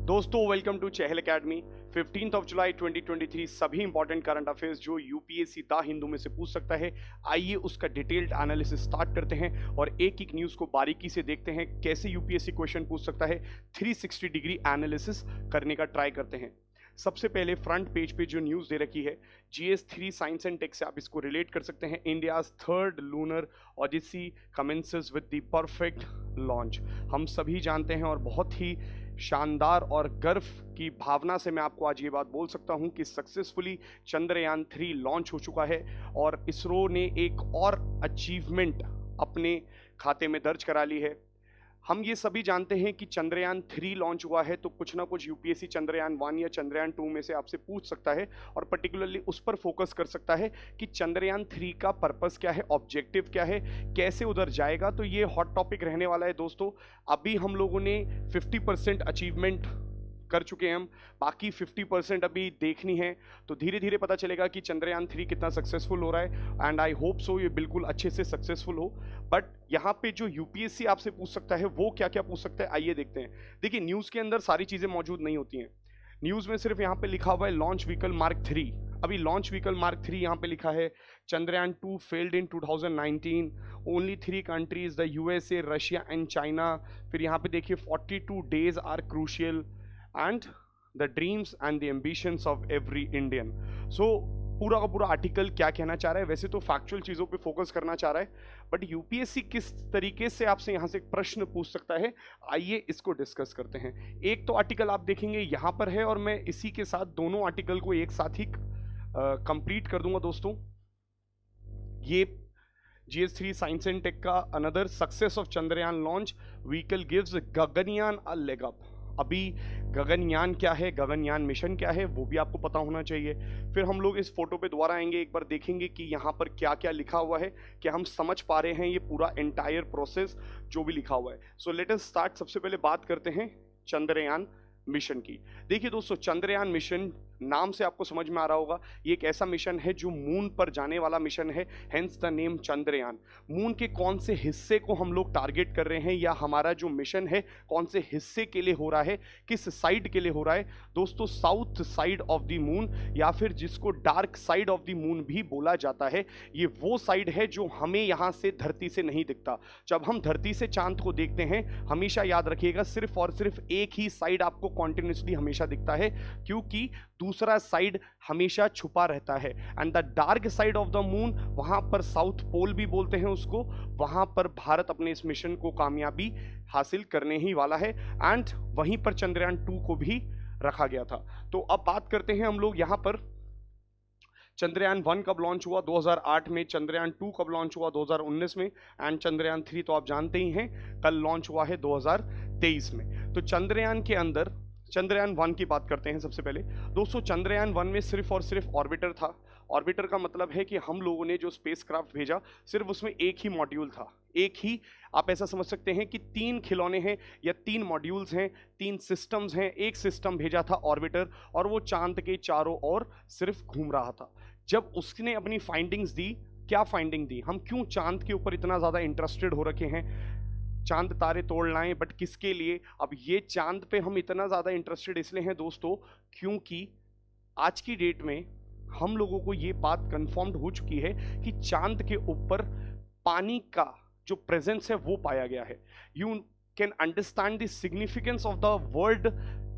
दोस्तों welcome to Chahal academy. 15 जुलाई 2023 सभी important current affairs जो यूपीएससी दा हिंदू में से पूछ सकता है, आइए उसका डिटेल्ड एनालिसिस स्टार्ट करते हैं और एक एक न्यूज़ को बारीकी से देखते हैं कैसे यूपीएससी क्वेश्चन पूछ सकता है। 360 डिग्री एनालिसिस करने का ट्राई करते हैं। सबसे पहले फ्रंट पेज पे जो न्यूज़ दे रखी है, GS3 साइंस एंड टेक से आप इसको रिलेट कर सकते हैं। India's third lunar Odyssey commences with the perfect launch. हम सभी जानते हैं और बहुत ही शानदार और गर्व की भावना से मैं आपको आज ये बात बोल सकता हूं कि सक्सेसफुली चंद्रयान 3 लॉन्च हो चुका है और इसरो ने एक और अचीवमेंट अपने खाते में दर्ज करा ली है। हम ये सभी जानते हैं कि चंद्रयान 3 लॉन्च हुआ है तो कुछ ना कुछ यूपीएससी चंद्रयान 1 या चंद्रयान 2 में से आपसे पूछ सकता है और पर्टिकुलरली उस पर फोकस कर सकता है कि चंद्रयान 3 का पर्पस क्या है, ऑब्जेक्टिव क्या है, कैसे उधर जाएगा। तो ये हॉट टॉपिक रहने वाला है दोस्तों। अभी हम लोगों ने 50% अचीवमेंट कर चुके हैं, हम बाकी 50% अभी देखनी है। तो धीरे धीरे पता चलेगा कि चंद्रयान 3 कितना सक्सेसफुल हो रहा है एंड आई होप सो ये बिल्कुल अच्छे से सक्सेसफुल हो। बट यहाँ पे जो यूपीएससी आपसे पूछ सकता है वो क्या क्या पूछ सकता है, आइए देखते हैं। देखिए न्यूज़ के अंदर सारी चीज़ें मौजूद नहीं होती हैं। न्यूज़ में सिर्फ यहाँ पे लिखा हुआ है लॉन्च व्हीकल मार्क 3। अभी लॉन्च व्हीकल मार्क 3 यहाँ पे लिखा है Chandrayaan 2 failed in 2019, only 3 countries the USA, Russia and China. फिर यहाँ पे देखिए 42 days are crucial and the dreams and the ambitions of every Indian। So पूरा का पूरा आर्टिकल क्या कहना चाह रहा है, वैसे तो फैक्चुअल चीज़ों पे फोकस करना चाह रहा है, बट यूपीएससी किस तरीके से आपसे यहाँ से प्रश्न पूछ सकता है, आइए इसको डिस्कस करते हैं। एक तो आर्टिकल आप देखेंगे यहाँ पर है और मैं इसी के साथ दोनों आर्टिकल को एक साथ ही कंप्लीट कर दूंगा दोस्तों। ये GS3 साइंस एंड टेक का another success of Chandrayaan launch vehicle gives Gaganyaan a leg up. अभी गगनयान क्या है, गगनयान मिशन क्या है, वो भी आपको पता होना चाहिए। फिर हम लोग इस फोटो पे दोबारा आएंगे, एक बार देखेंगे कि यहाँ पर क्या क्या लिखा हुआ है, क्या हम समझ पा रहे हैं ये पूरा एंटायर प्रोसेस जो भी लिखा हुआ है। So let us start. सबसे पहले बात करते हैं चंद्रयान मिशन की। देखिए दोस्तों, चंद्रयान मिशन नाम से आपको समझ में आ रहा होगा, ये एक ऐसा मिशन है जो मून पर जाने वाला मिशन है, hence the name Chandrayaan. Moon के कौन से हिस्से को हम लोग टारगेट कर रहे हैं या हमारा जो मिशन है कौन से हिस्से के लिए हो रहा है, किस साइड के लिए हो रहा है दोस्तों? South side of the moon, या फिर जिसको dark side of the moon भी बोला जाता है। ये वो साइड है जो हमें यहाँ से धरती से नहीं दिखता। जब हम धरती से चांद को देखते हैं, हमेशा याद रखिएगा सिर्फ और सिर्फ एक ही साइड आपको कॉन्टिन्यूसली हमेशा दिखता है, क्योंकि दूसरा साइड हमेशा छुपा रहता है। And the dark side of the moon, वहां पर साउथ पोल भी बोलते हैं उसको, वहां पर भारत अपने इस मिशन को कामयाबी हासिल करने ही वाला है एंड वहीं पर चंद्रयान 2 को भी रखा गया था। तो अब बात करते हैं हम लोग यहाँ पर चंद्रयान 1 कब लॉन्च हुआ, 2008 में। चंद्रयान 2 कब लॉन्च हुआ, 2019 में। एंड चंद्रयान 3 तो आप जानते ही हैं कल लॉन्च हुआ है 2023 में। तो चंद्रयान के अंदर चंद्रयान 1 की बात करते हैं सबसे पहले। दोस्तों चंद्रयान 1 में सिर्फ और सिर्फ ऑर्बिटर था। ऑर्बिटर का मतलब है कि हम लोगों ने जो स्पेसक्राफ्ट भेजा सिर्फ उसमें एक ही मॉड्यूल था, एक ही, आप ऐसा समझ सकते हैं कि 3 खिलौने हैं या 3 मॉड्यूल्स हैं, 3 सिस्टम्स हैं। एक सिस्टम भेजा था ऑर्बिटर और वो चांद के चारों ओर सिर्फ घूम रहा था। जब उसने अपनी फाइंडिंग्स दी, क्या फाइंडिंग दी, हम क्यों चांद के ऊपर इतना ज़्यादा इंटरेस्टेड हो रखे हैं, चांद तारे तोड़ लाएं, बट किसके लिए? अब ये चांद पे हम इतना ज़्यादा इंटरेस्टेड इसलिए हैं दोस्तों क्योंकि आज की डेट में हम लोगों को ये बात कंफर्म्ड हो चुकी है कि चांद के ऊपर पानी का जो प्रेजेंस है वो पाया गया है। You can understand the significance of the word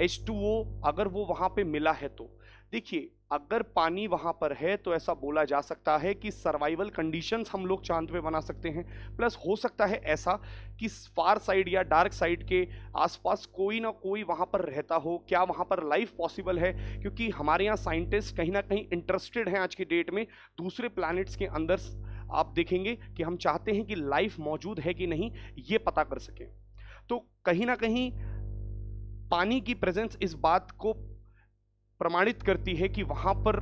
H2O अगर वो वहाँ पे मिला है तो। देखिए अगर पानी वहाँ पर है तो ऐसा बोला जा सकता है कि सर्वाइवल कंडीशंस हम लोग चांद पे बना सकते हैं। प्लस हो सकता है ऐसा कि फार साइड या डार्क साइड के आसपास कोई ना कोई वहाँ पर रहता हो। क्या वहाँ पर लाइफ पॉसिबल है? क्योंकि हमारे यहाँ साइंटिस्ट कहीं ना कहीं इंटरेस्टेड हैं आज की डेट में दूसरे प्लैनेट्स के अंदर। आप देखेंगे कि हम चाहते हैं कि लाइफ मौजूद है कि नहीं ये पता कर सकें। तो कहीं ना कहीं पानी की प्रेजेंस इस बात को प्रमाणित करती है कि वहां पर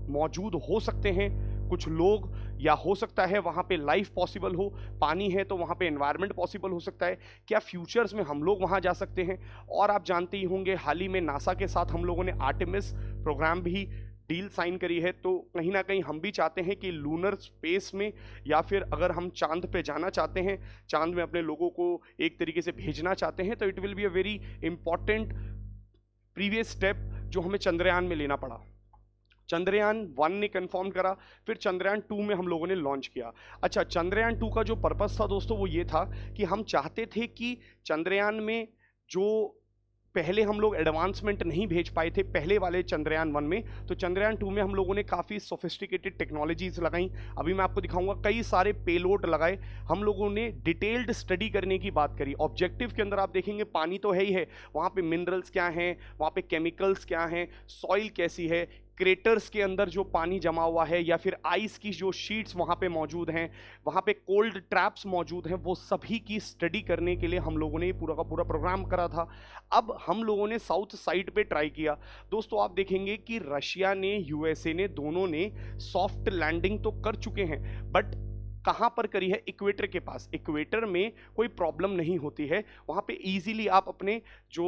मौजूद हो सकते हैं कुछ लोग, या हो सकता है वहां पे लाइफ पॉसिबल हो। पानी है तो वहां पे एनवायरनमेंट पॉसिबल हो सकता है। क्या फ्यूचर्स में हम लोग वहां जा सकते हैं? और आप जानते ही होंगे हाल ही में नासा के साथ हम लोगों ने आर्टेमिस प्रोग्राम भी डील साइन करी है। तो कहीं ना कहीं हम भी चाहते हैं कि लूनर स्पेस में, या फिर अगर हम चांद पे जाना चाहते हैं, चांद में अपने लोगों को एक तरीके से भेजना चाहते हैं, तो it will be a very important previous step जो हमें चंद्रयान में लेना पड़ा। चंद्रयान 1 ने कंफर्म करा, फिर चंद्रयान 2 में हम लोगों ने लॉन्च किया। अच्छा, चंद्रयान 2 का जो पर्पस था दोस्तों वो ये था कि हम चाहते थे कि चंद्रयान में जो पहले हम लोग एडवांसमेंट नहीं भेज पाए थे पहले वाले चंद्रयान 1 में, तो चंद्रयान 2 में हम लोगों ने काफ़ी सोफिस्टिकेटेड टेक्नोलॉजीज लगाई। अभी मैं आपको दिखाऊंगा, कई सारे पेलोड लगाए, हम लोगों ने डिटेल्ड स्टडी करने की बात करी। ऑब्जेक्टिव के अंदर आप देखेंगे पानी तो है ही है, वहाँ पे मिनरल्स क्या हैं, वहाँ पे केमिकल्स क्या हैं, सॉइल कैसी है, क्रेटर्स के अंदर जो पानी जमा हुआ है या फिर आइस की जो शीट्स वहाँ पे मौजूद हैं, वहाँ पे कोल्ड ट्रैप्स मौजूद हैं, वो सभी की स्टडी करने के लिए हम लोगों ने पूरा का पूरा प्रोग्राम करा था। अब हम लोगों ने साउथ साइड पे ट्राई किया। दोस्तों आप देखेंगे कि रशिया ने, यूएसए ने, दोनों ने सॉफ्ट लैंडिंग तो कर चुके हैं, बट कहाँ पर करी है? इक्वेटर के पास। इक्वेटर में कोई प्रॉब्लम नहीं होती है, वहाँ पे इजीली आप अपने जो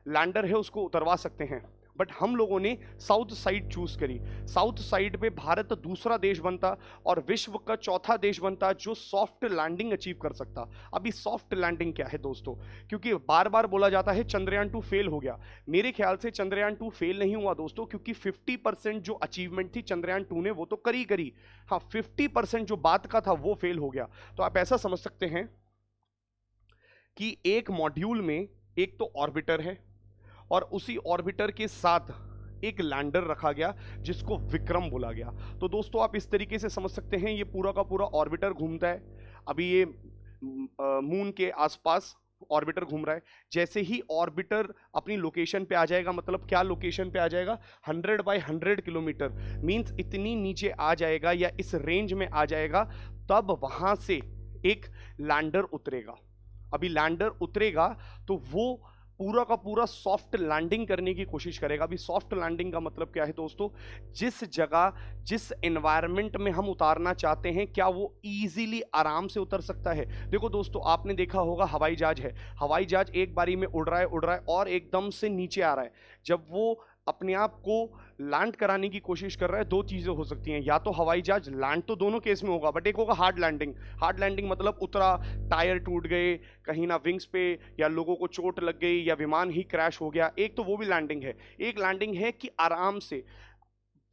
लैंडर है उसको उतरवा सकते हैं। बट हम लोगों ने साउथ साइड चूज करी। साउथ साइड पे भारत दूसरा देश बनता और विश्व का चौथा देश बनता जो सॉफ्ट लैंडिंग अचीव कर सकता। अभी सॉफ्ट लैंडिंग क्या है दोस्तों? क्योंकि बार बार बोला जाता है चंद्रयान 2 फेल हो गया। मेरे ख्याल से चंद्रयान 2 फेल नहीं हुआ दोस्तों, क्योंकि 50% जो अचीवमेंट थी चंद्रयान 2 ने वो तो करी। हाँ, 50% जो बात का था वो फेल हो गया। तो आप ऐसा समझ सकते हैं कि एक मॉड्यूल में एक तो ऑर्बिटर है और उसी ऑर्बिटर के साथ एक लैंडर रखा गया जिसको विक्रम बोला गया। तो दोस्तों आप इस तरीके से समझ सकते हैं, ये पूरा का पूरा ऑर्बिटर घूमता है। अभी ये मून के आसपास ऑर्बिटर घूम रहा है। जैसे ही ऑर्बिटर अपनी लोकेशन पे आ जाएगा, मतलब क्या लोकेशन पे आ जाएगा? 100 बाय 100 किलोमीटर, मींस इतनी नीचे आ जाएगा या इस रेंज में आ जाएगा, तब वहां से एक लैंडर उतरेगा। अभी लैंडर उतरेगा तो वो पूरा का पूरा सॉफ्ट लैंडिंग करने की कोशिश करेगा। अभी सॉफ्ट लैंडिंग का मतलब क्या है दोस्तों? जिस जगह, जिस एनवायरनमेंट में हम उतारना चाहते हैं, क्या वो इजीली आराम से उतर सकता है? देखो दोस्तों, आपने देखा होगा हवाई जहाज है, हवाई जहाज एक बारी में उड़ रहा है और एकदम से नीचे आ रहा है। जब वो अपने आप को लैंड कराने की कोशिश कर रहा है, दो चीजें हो सकती हैं, या तो हवाई जहाज लैंड तो दोनों केस में होगा, बट एक होगा हार्ड लैंडिंग। हार्ड लैंडिंग मतलब उतरा, टायर टूट गए कहीं ना विंग्स पे, या लोगों को चोट लग गई, या विमान ही क्रैश हो गया, एक तो वो भी लैंडिंग है। एक लैंडिंग है कि आराम से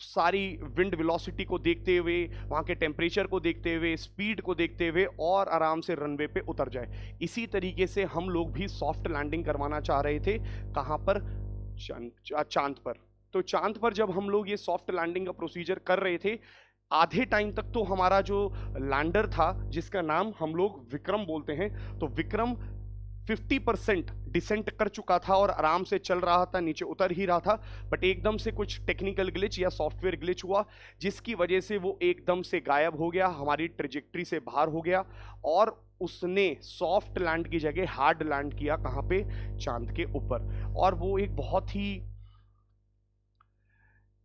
सारी विंड वेलोसिटी को देखते हुए, वहाँ के टेम्परेचर को देखते हुए, स्पीड को देखते हुए और आराम से रनवे पे उतर जाए। इसी तरीके से हम लोग भी सॉफ्ट लैंडिंग करवाना चाह रहे थे। कहाँ पर? चांद पर। तो चांद पर जब हम लोग ये सॉफ्ट लैंडिंग का प्रोसीजर कर रहे थे, आधे टाइम तक तो हमारा जो लैंडर था जिसका नाम हम लोग विक्रम बोलते हैं, तो विक्रम 50% डिसेंट कर चुका था और आराम से चल रहा था, नीचे उतर ही रहा था। बट एकदम से कुछ टेक्निकल ग्लिच या सॉफ्टवेयर ग्लिच हुआ, जिसकी वजह से वो एकदम से गायब हो गया, हमारी ट्रेजेक्ट्री से बाहर हो गया और उसने सॉफ्ट लैंड की जगह हार्ड लैंड किया। कहाँ पे? चांद के ऊपर। और वो एक बहुत ही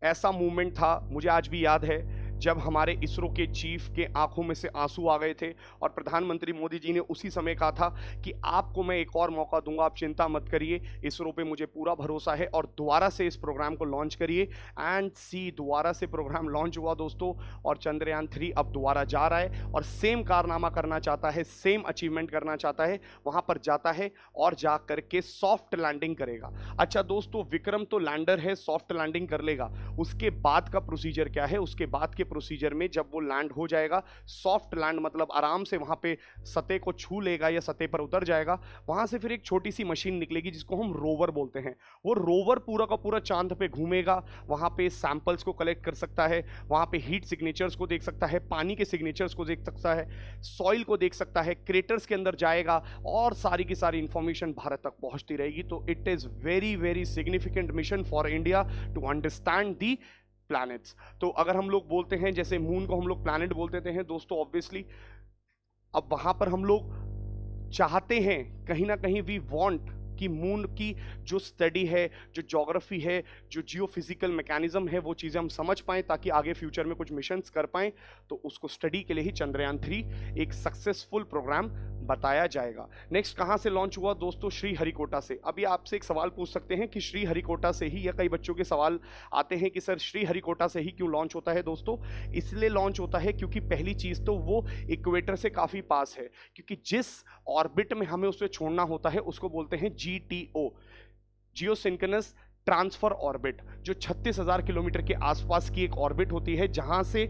ऐसा मूवमेंट था, मुझे आज भी याद है, जब हमारे इसरो के चीफ के आंखों में से आंसू आ गए थे और प्रधानमंत्री मोदी जी ने उसी समय कहा था कि आपको मैं एक और मौका दूंगा, आप चिंता मत करिए, इसरो पे मुझे पूरा भरोसा है और दोबारा से इस प्रोग्राम को लॉन्च करिए। एंड सी, दोबारा से प्रोग्राम लॉन्च हुआ दोस्तों, और चंद्रयान 3 अब दोबारा जा रहा है और सेम कारनामा करना चाहता है, सेम अचीवमेंट करना चाहता है, वहां पर जाता है और जा करके सॉफ्ट लैंडिंग करेगा। अच्छा दोस्तों, विक्रम तो लैंडर है, सॉफ्ट लैंडिंग कर लेगा, उसके बाद का प्रोसीजर क्या है? उसके बाद के प्रोसीजर में जब वो लैंड हो जाएगा, सॉफ्ट लैंड मतलब आराम से वहां पे सतह को छू लेगा या सतह पर उतर जाएगा, वहां से फिर एक छोटी सी मशीन निकलेगी जिसको हम रोवर बोलते हैं। वो रोवर पूरा का पूरा चांद पे घूमेगा, वहां पे सैंपल्स को कलेक्ट कर सकता है, वहां पे हीट सिग्नेचर्स को देख सकता है, पानी के सिग्नेचर्स को देख सकता है, सॉइल को देख सकता है, क्रेटर्स के अंदर जाएगा और सारी की सारी इंफॉर्मेशन भारत तक पहुंचती रहेगी। तो it is very very significant mission for India to understand the planets. तो अगर हम लोग बोलते हैं, जैसे मून को हम लोग प्लैनेट बोलते हैं दोस्तों, ऑब्वियसली अब वहां पर हम लोग चाहते हैं, कहीं ना कहीं वी वांट कि मून की जो स्टडी है, जो ज्योग्राफी है, जो जियोफिजिकल मैकेनिज्म है, वो चीज़ें हम समझ पाएं ताकि आगे फ्यूचर में कुछ मिशंस कर पाएं। तो उसको स्टडी के लिए ही चंद्रयान 3 एक सक्सेसफुल प्रोग्राम बताया जाएगा। नेक्स्ट कहाँ से लॉन्च हुआ दोस्तों? श्रीहरिकोटा से। अभी आपसे एक सवाल पूछ सकते हैं कि श्रीहरिकोटा से ही, या कई बच्चों के सवाल आते हैं कि सर श्रीहरिकोटा से ही क्यों लॉन्च होता है? दोस्तों इसलिए लॉन्च होता है क्योंकि पहली चीज़ तो वो इक्वेटर से काफ़ी पास है, क्योंकि जिस ऑर्बिट में हमें उसे छोड़ना होता है उसको बोलते हैं GTO, जियोसिंक्रोनस ट्रांसफर ऑर्बिट, जो 36,000 किलोमीटर के आसपास की एक ऑर्बिट होती है, जहां से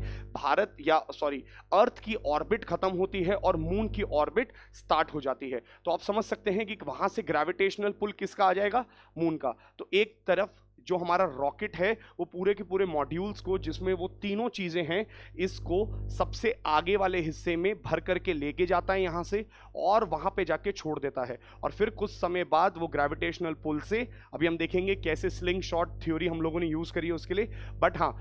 अर्थ की ऑर्बिट खत्म होती है और मून की ऑर्बिट स्टार्ट हो जाती है। तो आप समझ सकते हैं कि वहां से ग्रेविटेशनल पुल किसका आ जाएगा, मून का। तो एक तरफ जो हमारा रॉकेट है वो पूरे के पूरे मॉड्यूल्स को, जिसमें वो तीनों चीजें हैं, इसको सबसे आगे वाले हिस्से में भर करके लेके जाता है यहां से, और वहां पे जाके छोड़ देता है। और फिर कुछ समय बाद वो ग्रेविटेशनल पुल से, अभी हम देखेंगे कैसे स्लिंग शॉट थ्योरी हम लोगों ने यूज करी है उसके लिए, बट हाँ,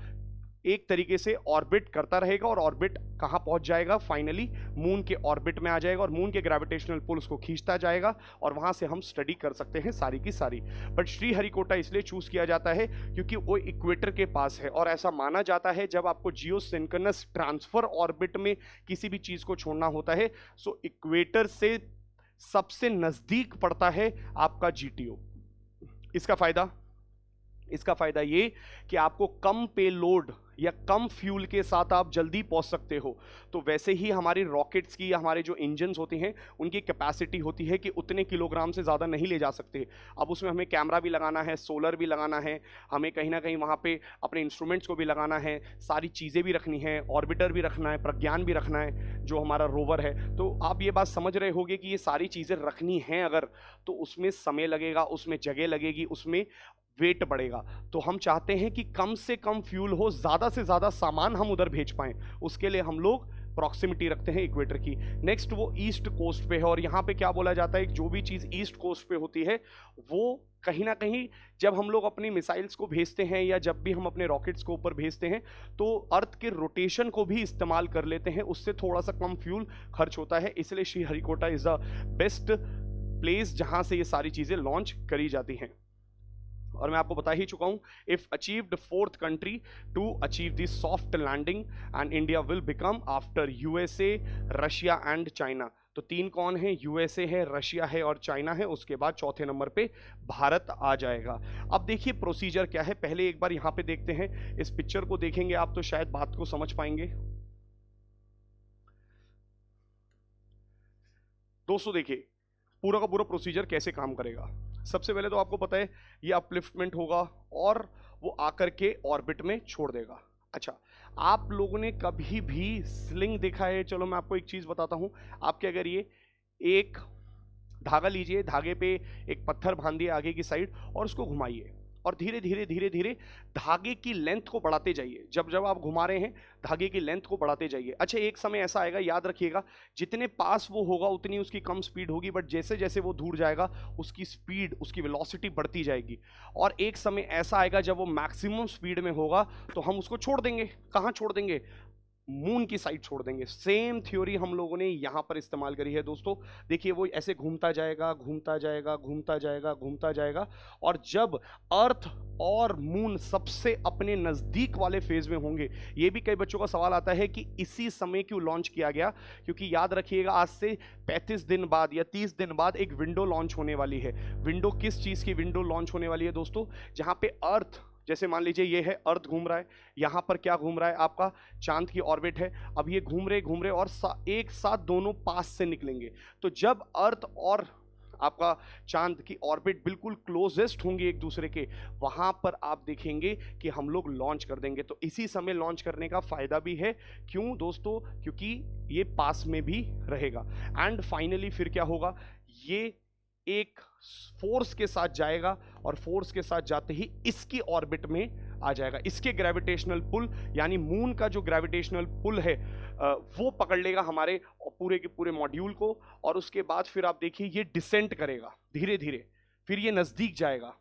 एक तरीके से ऑर्बिट करता रहेगा और ऑर्बिट कहां पहुंच जाएगा, फाइनली मून के ऑर्बिट में आ जाएगा और मून के ग्रेविटेशनल पुल उसको खींचता जाएगा और वहां से हम स्टडी कर सकते हैं सारी की सारी। बट श्रीहरिकोटा इसलिए चूज किया जाता है क्योंकि वो इक्वेटर के पास है, और ऐसा माना जाता है जब आपको जियोसिंक्रोनस ट्रांसफर ऑर्बिट में किसी भी चीज को छोड़ना होता है, सो इक्वेटर से सबसे नजदीक पड़ता है आपका जीटीओ। इसका फायदा ये कि आपको कम पेलोड या कम फ्यूल के साथ आप जल्दी पहुंच सकते हो। तो वैसे ही हमारी रॉकेट्स की या हमारे जो इंजन्स होते हैं उनकी कैपेसिटी होती है कि उतने किलोग्राम से ज़्यादा नहीं ले जा सकते। अब उसमें हमें कैमरा भी लगाना है, सोलर भी लगाना है, हमें कहीं ना कहीं वहाँ पे अपने इंस्ट्रूमेंट्स को भी लगाना है, सारी चीज़ें भी रखनी है, ऑर्बिटर भी रखना है, प्रज्ञान भी रखना है जो हमारा रोवर है। तो आप ये बात समझ रहे होंगे कि ये सारी चीज़ें रखनी हैं अगर, तो उसमें समय लगेगा, उसमें जगह लगेगी, उसमें वेट बढ़ेगा। तो हम चाहते हैं कि कम से कम फ्यूल हो, ज्यादा से ज्यादा सामान हम उधर भेज पाएं, उसके लिए हम लोग प्रॉक्सिमिटी रखते हैं इक्वेटर की। नेक्स्ट वो ईस्ट कोस्ट पे है, और यहाँ पे क्या बोला जाता है, जो भी चीज ईस्ट कोस्ट पे होती है वो कहीं ना कहीं जब हम लोग अपनी मिसाइल्स को भेजते हैं या जब भी हम अपने रॉकेट्स को ऊपर भेजते हैं तो अर्थ के रोटेशन को भी इस्तेमाल कर लेते हैं, उससे थोड़ा सा कम फ्यूल खर्च होता है। इसलिए Sriharikota is the best place जहां से ये सारी चीजें लॉन्च करी जाती हैं। और मैं आपको बता ही चुका हूं, if achieved fourth country to achieve the soft landing and India will become after USA, Russia and China. तो तीन कौन है, यूएसए है, रशिया है और चाइना है, उसके बाद चौथे नंबर पे भारत आ जाएगा। अब देखिए प्रोसीजर क्या है, पहले एक बार यहां पे देखते हैं, इस पिक्चर को देखेंगे आप तो शायद बात को समझ पाएंगे। दोस्तों देखिए पूरा का पूरा प्रोसीजर कैसे काम करेगा। सबसे पहले तो आपको पता है ये अपलिफ्टमेंट होगा और वो आकर के ऑर्बिट में छोड़ देगा। अच्छा, आप लोगों ने कभी भी स्लिंग देखा है? चलो मैं आपको एक चीज बताता हूं। आपके अगर ये एक धागा लीजिए, धागे पे एक पत्थर बांधिए आगे की साइड और उसको घुमाइए और धीरे धीरे धीरे धीरे धागे की लेंथ को बढ़ाते जाइए। जब जब आप घुमा रहे हैं धागे की लेंथ को बढ़ाते जाइए। अच्छा, एक समय ऐसा आएगा, याद रखिएगा, जितने पास वो होगा उतनी उसकी कम स्पीड होगी, बट जैसे जैसे वो दूर जाएगा उसकी स्पीड, उसकी वेलोसिटी बढ़ती जाएगी। और एक समय ऐसा आएगा जब वो मैक्सिमम स्पीड में होगा तो हम उसको छोड़ देंगे। कहाँ छोड़ देंगे? मून की साइड छोड़ देंगे। सेम थ्योरी हम लोगों ने यहां पर इस्तेमाल करी है दोस्तों। देखिए वो ऐसे घूमता जाएगा, घूमता जाएगा, घूमता जाएगा, घूमता जाएगा, और जब अर्थ और मून सबसे अपने नजदीक वाले फेज में होंगे, ये भी कई बच्चों का सवाल आता है कि इसी समय क्यों लॉन्च किया गया, क्योंकि याद रखिएगा आज से 35 दिन बाद या 30 दिन बाद एक विंडो लॉन्च होने वाली है। विंडो किस चीज की विंडो लॉन्च होने वाली है दोस्तों? जहां पे अर्थ, जैसे मान लीजिए ये है अर्थ घूम रहा है, यहां पर क्या घूम रहा है, आपका चांद की ऑर्बिट है। अब ये घूम रहे और एक साथ दोनों पास से निकलेंगे। तो जब अर्थ और आपका चांद की ऑर्बिट बिल्कुल क्लोजेस्ट होंगे एक दूसरे के, वहां पर आप देखेंगे कि हम लोग लॉन्च कर देंगे। तो इसी समय लॉन्च करने का फायदा भी है। क्यों दोस्तों? क्योंकि ये पास में भी रहेगा। एंड फाइनली फिर क्या होगा, ये एक फोर्स के साथ जाएगा और फोर्स के साथ जाते ही इसकी ऑर्बिट में आ जाएगा। इसके ग्रेविटेशनल पुल, यानी मून का जो ग्रेविटेशनल पुल है वो पकड़ लेगा हमारे पूरे के पूरे मॉड्यूल को, और उसके बाद फिर आप देखिए ये डिसेंट करेगा धीरे धीरे, फिर ये नजदीक जाएगा।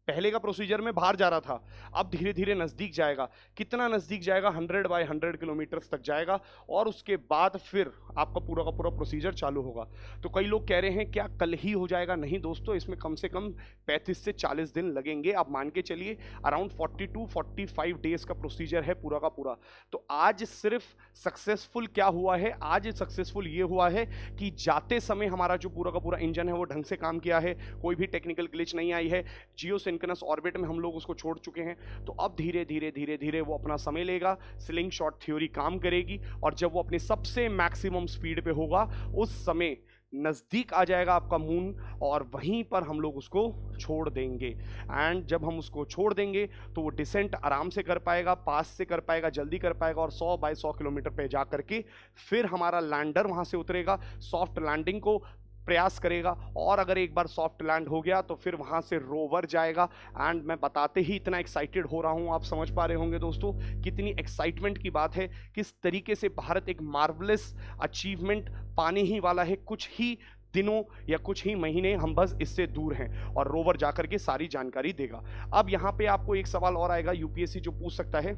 पहले का प्रोसीजर में बाहर जा रहा था, अब धीरे धीरे नजदीक जाएगा। कितना नजदीक जाएगा? 100 बाय 100 किलोमीटर तक जाएगा, और उसके बाद फिर आपका पूरा का पूरा प्रोसीजर चालू होगा। तो कई लोग कह रहे हैं क्या कल ही हो जाएगा? नहीं दोस्तों, इसमें कम से कम 35 से 40 दिन लगेंगे। आप मान के चलिए अराउंड 42-45 डेज का प्रोसीजर है पूरा का पूरा। तो आज सिर्फ सक्सेसफुल क्या हुआ है, आज सक्सेसफुल ये हुआ है कि जाते समय हमारा जो पूरा का पूरा इंजन है वो ढंग से काम किया है, कोई भी टेक्निकल ग्लिच नहीं आई है। जियोसिंक्रोनस ऑर्बिट में हम लोग उसको छोड़ चुके हैं। तो अब धीरे धीरे धीरे धीरे वो अपना समय लेगा, स्लिंग शॉट थ्योरी काम करेगी, और जब वो अपनी सबसे मैक्सिमम स्पीड पे होगा उस समय नज़दीक आ जाएगा आपका मून, और वहीं पर हम लोग उसको छोड़ देंगे। एंड जब हम उसको छोड़ देंगे तो वो डिसेंट आराम से कर पाएगा, पास से कर पाएगा, जल्दी कर पाएगा, और 100 बाय 100 किलोमीटर पे जा करके फिर हमारा लैंडर वहां से उतरेगा, सॉफ्ट लैंडिंग को प्रयास करेगा, और अगर एक बार सॉफ्ट लैंड हो गया तो फिर वहां से रोवर जाएगा। एंड मैं बताते ही इतना एक्साइटेड हो रहा हूं, आप समझ पा रहे होंगे दोस्तों कितनी एक्साइटमेंट की बात है, किस तरीके से भारत एक मार्वलस अचीवमेंट पाने ही वाला है। कुछ ही दिनों या कुछ ही महीने हम बस इससे दूर हैं, और रोवर जाकर के सारी जानकारी देगा। अब यहाँ पे आपको एक सवाल और आएगा यूपीएससी जो पूछ सकता है,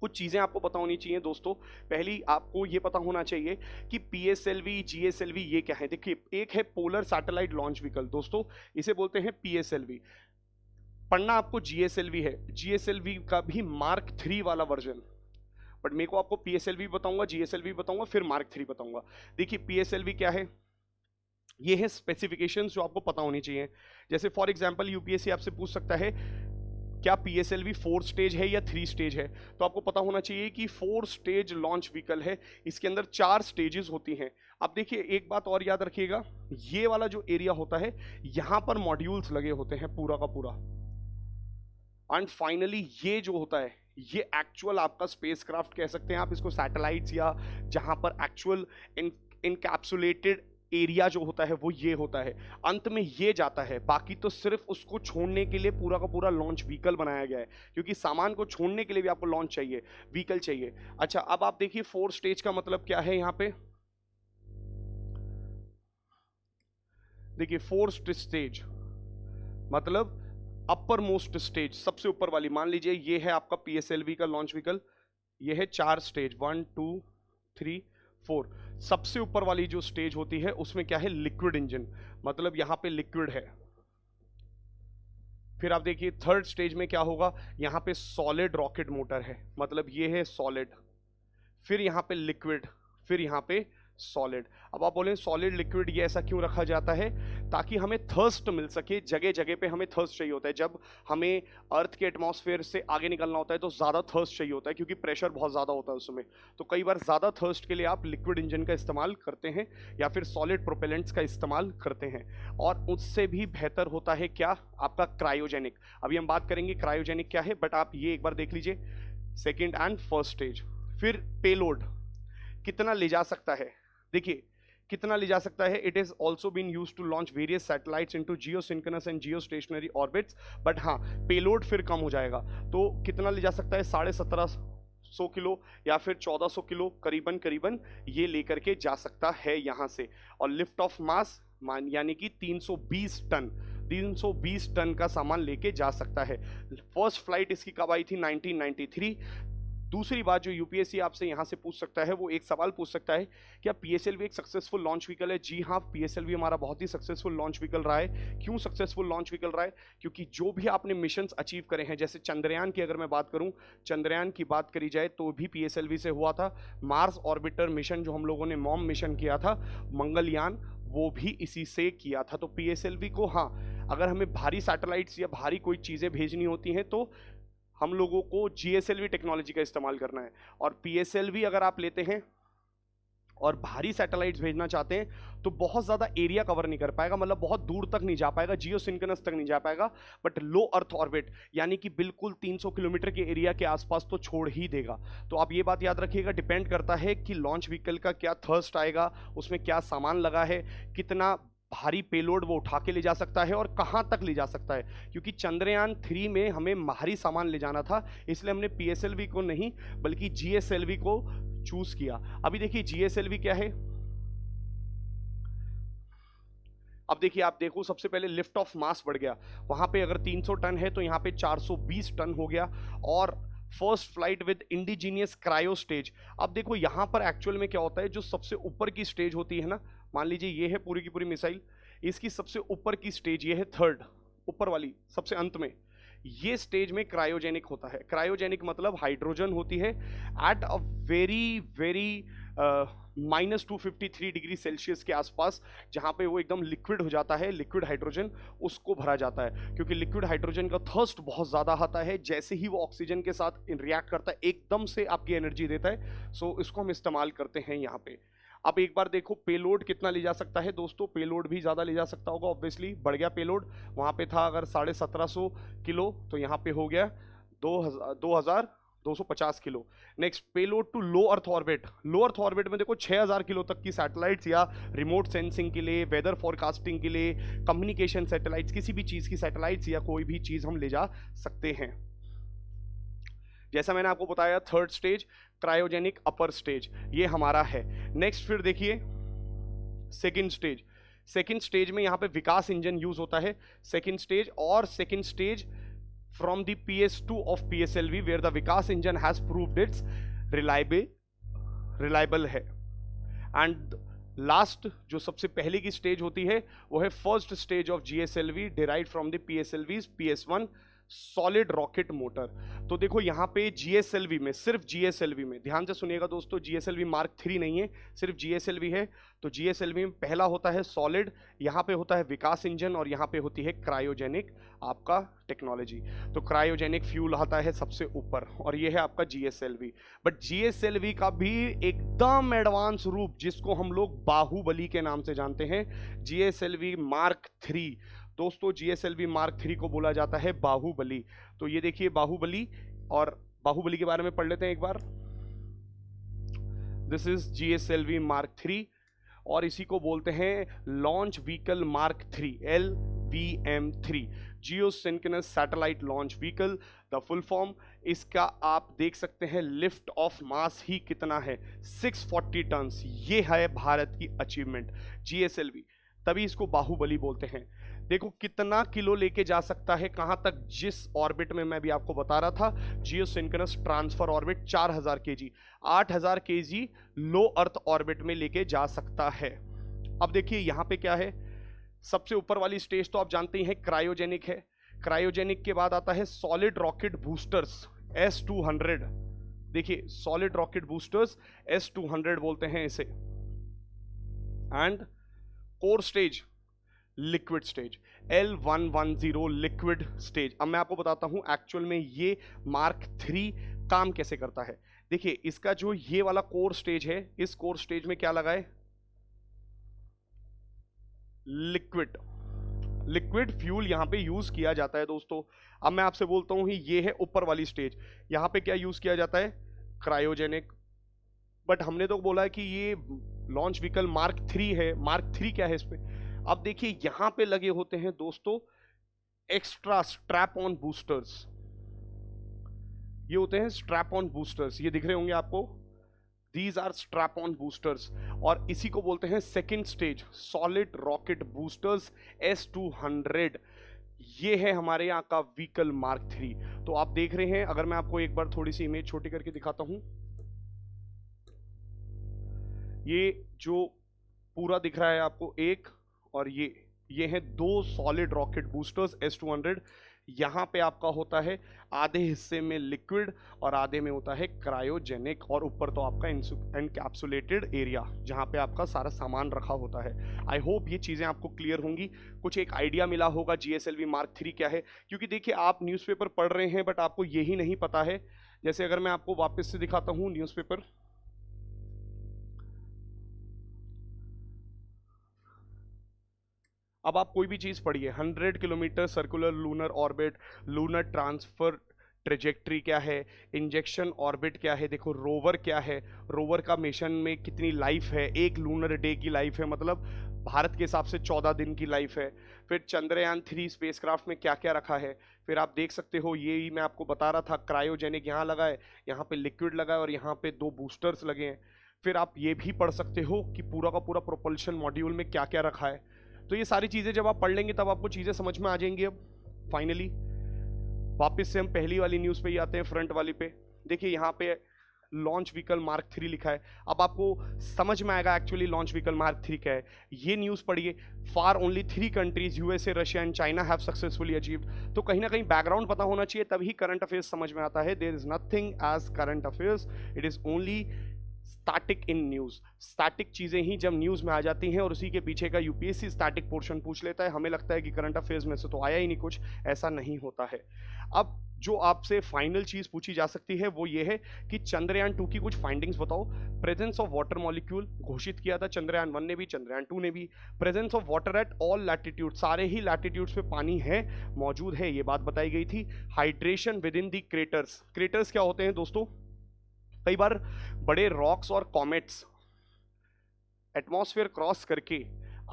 कुछ चीजें आपको पता होनी चाहिए दोस्तों। पहली आपको ये पता होना चाहिए कि पीएसएलवी जीएसएलवी ये क्या है। देखिए, एक है पोलर सैटेलाइट लॉन्च व्हीकल दोस्तों, इसे बोलते हैं पीएसएलवी। पढ़ना आपको जीएसएलवी है, जीएसएलवी का भी मार्क 3 वाला वर्जन, बट मेरे को आपको पीएसएलवी बताऊंगा, जीएसएलवी बताऊंगा, फिर मार्क 3 बताऊंगा। देखिए पीएसएलवी क्या है, ये है स्पेसिफिकेशंस जो आपको पता होनी चाहिए। जैसे फॉर एग्जांपल यूपीएससी आपसे पूछ सकता है क्या पीएसएलवी 4 स्टेज है या 3 स्टेज है, तो आपको पता होना चाहिए कि 4 स्टेज लॉन्च व्हीकल है, इसके अंदर 4 स्टेजेस होती हैं। अब देखिए एक बात और याद रखिएगा, ये वाला जो एरिया होता है यहां पर मॉड्यूल्स लगे होते हैं पूरा का पूरा, एंड फाइनली ये जो होता है ये एक्चुअल आपका स्पेसक्राफ्ट कह सकते हैं आप इसको, सैटेलाइट्स, या जहां पर एक्चुअल इनकैप्सुलेटेड एरिया जो होता है वो ये होता है, अंत में ये जाता है। बाकी तो सिर्फ उसको छोड़ने के लिए पूरा का पूरा लॉन्च व्हीकल बनाया गया है, क्योंकि सामान को छोड़ने के लिए भी आपको लॉन्च चाहिए, व्हीकल चाहिए। अच्छा, अब आप देखिए 4 स्टेज का मतलब क्या है यहां पे, देखिए 4 स्टेज मतलब अपर मोस्ट स्टेज, सबसे ऊपर वाली, मान लीजिए ये है आपका पीएसएलवी का लॉन्च व्हीकल, ये है 4 स्टेज 1 2 3 4। सबसे ऊपर वाली जो स्टेज होती है उसमें क्या है, लिक्विड इंजन, मतलब यहां पे लिक्विड है। फिर आप देखिए 3rd स्टेज में क्या होगा, यहां पे सॉलिड रॉकेट मोटर है, मतलब ये है सॉलिड, फिर यहां पे लिक्विड, फिर यहां पे सॉलिड। अब आप बोलें सॉलिड लिक्विड ये ऐसा क्यों रखा जाता है, ताकि हमें थर्स्ट मिल सके, जगह जगह पे हमें थर्स्ट चाहिए होता है। जब हमें अर्थ के एटमॉस्फेयर से आगे निकलना होता है तो ज़्यादा थर्स्ट चाहिए होता है, क्योंकि प्रेशर बहुत ज़्यादा होता है उसमें, तो कई बार ज़्यादा थर्स्ट के लिए आप लिक्विड इंजन का इस्तेमाल करते हैं या फिर सॉलिड प्रोपेलेंट्स का इस्तेमाल करते हैं। और उससे भी बेहतर होता है क्या, आपका क्रायोजेनिक। अभी हम बात करेंगे क्रायोजेनिक क्या है, बट आप ये एक बार देख लीजिए 2nd एंड 1st स्टेज। फिर पेलोड कितना ले जा सकता है, देखिए कितना ले जा सकता है, it is also been use to launch various satellites into geosynchronous and geostationary orbits, but हाँ पेलोड फिर कम हो जाएगा। तो कितना ले जा सकता है, 1750 किलो या फिर 1400 किलो करीबन करीबन ये लेकर के जा सकता है यहाँ से। और लिफ्ट ऑफ मास मान यानी कि 320 टन, 320 टन का सामान लेके जा सकता है। फर्स्ट फ्लाइट इसकी कब आई थी, 1993। दूसरी बात जो यूपीएससी आपसे यहां से पूछ सकता है, वो एक सवाल पूछ सकता है, क्या पीएसएलवी एक सक्सेसफुल लॉन्च व्हीकल है। जी हाँ, पीएसएलवी हमारा बहुत ही सक्सेसफुल लॉन्च व्हीकल रहा है। क्यों सक्सेसफुल लॉन्च व्हीकल रहा है, क्योंकि जो भी आपने मिशन अचीव करे हैं, जैसे चंद्रयान की अगर मैं बात करूं, चंद्रयान की बात करी जाए तो भी पीएसएलवी से हुआ था। मार्स ऑर्बिटर मिशन जो हम लोगों ने मॉम मिशन किया था, मंगलयान, वो भी इसी से किया था। तो पीएसएलवी को, हाँ अगर हमें भारी सैटेलाइट्स या भारी कोई चीज़ें भेजनी होती हैं तो हम लोगों को जीएसएलवी टेक्नोलॉजी का इस्तेमाल करना है। और पीएसएलवी अगर आप लेते हैं और भारी सैटेलाइट्स भेजना चाहते हैं तो बहुत ज़्यादा एरिया कवर नहीं कर पाएगा, मतलब बहुत दूर तक नहीं जा पाएगा, जियोसिंक्रोनस तक नहीं जा पाएगा, बट लो अर्थ ऑर्बिट यानी कि बिल्कुल 300 किलोमीटर के एरिया के आसपास तो छोड़ ही देगा। तो आप ये बात याद रखिएगा, डिपेंड करता है कि लॉन्च व्हीकल का क्या थर्स्ट आएगा, उसमें क्या सामान लगा है, कितना भारी पेलोड वो उठा के ले जा सकता है और कहाँ तक ले जा सकता है। क्योंकि चंद्रयान 3 में हमें भारी सामान ले जाना था, इसलिए हमने पीएसएलवी को नहीं बल्कि जीएसएलवी को चूज किया। अभी देखिए जीएसएलवी क्या है, अब देखिए आप देखो सबसे पहले लिफ्ट ऑफ मास बढ़ गया, वहां पे अगर 300 टन है तो यहाँ पे 420 टन हो गया। और first flight with indigenous cryo stage. अब देखो यहाँ पर एक्चुअल में क्या होता है, जो सबसे ऊपर की स्टेज होती है ना, मान लीजिए ये है पूरी की पूरी मिसाइल, इसकी सबसे ऊपर की स्टेज ये है 3rd, ऊपर वाली सबसे अंत में, ये स्टेज में क्रायोजेनिक होता है। क्रायोजेनिक मतलब हाइड्रोजन होती है at a very very -253 degree Celsius के आसपास, जहां पे वो एकदम लिक्विड हो जाता है, लिक्विड हाइड्रोजन उसको भरा जाता है। क्योंकि लिक्विड हाइड्रोजन का थर्स्ट बहुत ज़्यादा आता है, जैसे ही वो ऑक्सीजन के साथ रिएक्ट करता है एकदम से आपकी एनर्जी देता है। सो इसको हम इस्तेमाल करते हैं यहाँ पे। अब एक बार देखो पेलोड कितना ले जा सकता है दोस्तों, पेलोड भी ज़्यादा ले जा सकता होगा, ऑब्वियसली बढ़ गया पेलोड, वहाँ पे था अगर 1750 किलो तो यहाँ पे हो गया 2250 kilo. Next payload to low earth orbit, low earth orbit में देखो 6000 किलो तक की सैटेलाइट्स या रिमोट सेंसिंग के लिए, वेदर फोरकास्टिंग के लिए, कम्युनिकेशन सैटेलाइट्स, किसी भी चीज़ की सैटेलाइट्स या कोई भी चीज़ हम ले जा सकते हैं। जैसा मैंने आपको बताया third stage cryogenic upper stage ये हमारा है। नेक्स्ट फिर देखिए सेकंड स्टेज, सेकंड स्टेज में यहाँ पे विकास इंजन यूज होता है सेकंड स्टेज, और second stage from the PS2 of PSLV where the Vikas engine has proved its reliable है। एंड लास्ट जो सबसे पहले की स्टेज होती है वो है first stage of GSLV derived from the PSLV's PS1 solid rocket motor. तो देखो यहाँ पे GSLV में, सिर्फ GSLV में, ध्यान से सुनिएगा दोस्तों, GSLV Mark 3 नहीं है, सिर्फ GSLV है। तो GSLV में पहला होता है सॉलिड, यहाँ पे होता है विकास इंजन, और यहाँ पे होती है क्रायोजेनिक आपका टेक्नोलॉजी। तो क्रायोजेनिक फ्यूल आता है सबसे ऊपर, और ये है आपका GSLV। बट GSLV का भी एकदम एडवांस रूप जिसको हम लोग बाहुबली के नाम से जानते हैं, GSLV Mark 3 दोस्तों, GSLV Mark 3 को बोला जाता है बाहुबली। तो ये देखिए बाहुबली, और बाहुबली के बारे में पढ़ लेते हैं एक बार। दिस इज GSLV Mark 3, और इसी को बोलते हैं launch vehicle Mark 3 LVM3, Jio synchronous satellite launch vehicle. The full form इसका आप देख सकते हैं, लिफ्ट ऑफ मास ही कितना है 640 टन। ये है भारत की अचीवमेंट GSLV, तभी इसको बाहुबली बोलते हैं। देखो कितना किलो लेके जा सकता है, कहां तक, जिस ऑर्बिट में मैं भी आपको बता रहा था, geosynchronous transfer orbit 4000 kg, 8000 kg low earth orbit में लेके जा सकता है। अब देखिए यहां पे क्या है, सबसे ऊपर वाली स्टेज तो आप जानते ही हैं क्रायोजेनिक है। क्रायोजेनिक के बाद आता है सॉलिड रॉकेट बूस्टर्स S200। देखिए सॉलिड रॉकेट बूस्टर्स S200 बोलते हैं इसे। And core stage liquid stage L110 liquid stage. अब मैं आपको बताता हूं एक्चुअल में ये Mark 3 काम कैसे करता है। देखिए इसका जो ये वाला कोर स्टेज है, इस कोर स्टेज में क्या लगा है, लिक्विड फ्यूल यहां पे यूज किया जाता है दोस्तों। अब मैं आपसे बोलता हूं ये है ऊपर वाली स्टेज, यहां पे क्या यूज किया जाता है, क्रायोजेनिक। बट हमने तो बोला है कि ये लॉन्च व्हीकल Mark 3 है, Mark 3 क्या है इस पे। अब देखिए यहां पे लगे होते हैं दोस्तों एक्स्ट्रा स्ट्रैप ऑन बूस्टर्स, ये होते हैं स्ट्रैप ऑन बूस्टर्स, ये दिख रहे होंगे आपको, these are strap on boosters, और इसी को बोलते हैं second stage solid rocket boosters S200। ये है हमारे यहाँ का व्हीकल Mark 3। तो आप देख रहे हैं, अगर मैं आपको एक बार थोड़ी सी इमेज छोटी करके दिखाता हूं, ये जो पूरा दिख रहा है आपको एक, और ये है दो सॉलिड रॉकेट बूस्टर्स S200। यहां पे आपका होता है आधे हिस्से में लिक्विड और आधे में होता है क्रायोजेनिक, और ऊपर तो आपका एनकैप्सुलेटेड एरिया जहां पे आपका सारा सामान रखा होता है। आई होप ये चीजें आपको क्लियर होंगी, कुछ एक आइडिया मिला होगा GSLV Mark 3 क्या है। क्योंकि देखिए आप न्यूज़पेपर पढ़ रहे हैं बट आपको यही नहीं पता है। जैसे अगर मैं आपको वापस से दिखाता हूं न्यूज़पेपर, अब आप कोई भी चीज पढ़िए, 100 kilometre circular lunar orbit, lunar transfer trajectory क्या है, इंजेक्शन ऑर्बिट क्या है, देखो रोवर क्या है, रोवर का मिशन में कितनी लाइफ है, एक लूनर डे की लाइफ है, मतलब भारत के हिसाब से 14 दिन की लाइफ है। फिर चंद्रयान 3 स्पेसक्राफ्ट में क्या क्या रखा है, फिर आप देख सकते हो, ये ही मैं आपको बता रहा था, क्रायोजेनिक यहाँ लगा है, यहाँ पे लिक्विड लगा है, और यहाँ पे 2 बूस्टर्स लगे हैं। फिर आप ये भी पढ़ सकते हो कि पूरा का पूरा प्रोपल्शन मॉड्यूल में क्या क्या रखा है। तो ये सारी चीजें जब आप पढ़ लेंगे तब आपको चीजें समझ में आ जाएंगी। अब फाइनली वापस से हम पहली वाली न्यूज़ पे ही आते हैं, फ्रंट वाली पे। देखिए यहाँ पे लॉन्च व्हीकल Mark 3 लिखा है। अब आपको समझ में आएगा एक्चुअली लॉन्च व्हीकल Mark 3 क्या है। ये न्यूज़ पढ़िए, far only 3 countries USA, Russia and China have successfully achieved. तो कहीं ना कहीं बैकग्राउंड पता होना चाहिए, तभी करंट अफेयर्स समझ में आता है। There is nothing as current affairs, it is only static in news, static चीजें ही जब न्यूज में आ जाती हैं और उसी के पीछे का यूपीएससी स्टैटिक पोर्शन पूछ लेता है, हमें लगता है कि करंट अफेयर्स में से तो आया ही नहीं कुछ, ऐसा नहीं होता है। अब जो आपसे फाइनल चीज पूछी जा सकती है वो ये है कि चंद्रयान 2 की कुछ फाइंडिंग्स बताओ। प्रेजेंस ऑफ वाटर मॉलिक्यूल घोषित किया था चंद्रयान 1 ने भी, चंद्रयान 2 ने भी। Presence of water at all latitude, सारे ही लैटिट्यूड्स पे पानी है, मौजूद है, ये बात बताई गई थी। Hydration with in the craters, craters क्या होते हैं दोस्तों, कई बार बड़े रॉक्स और कॉमेट्स एटमॉस्फेयर क्रॉस करके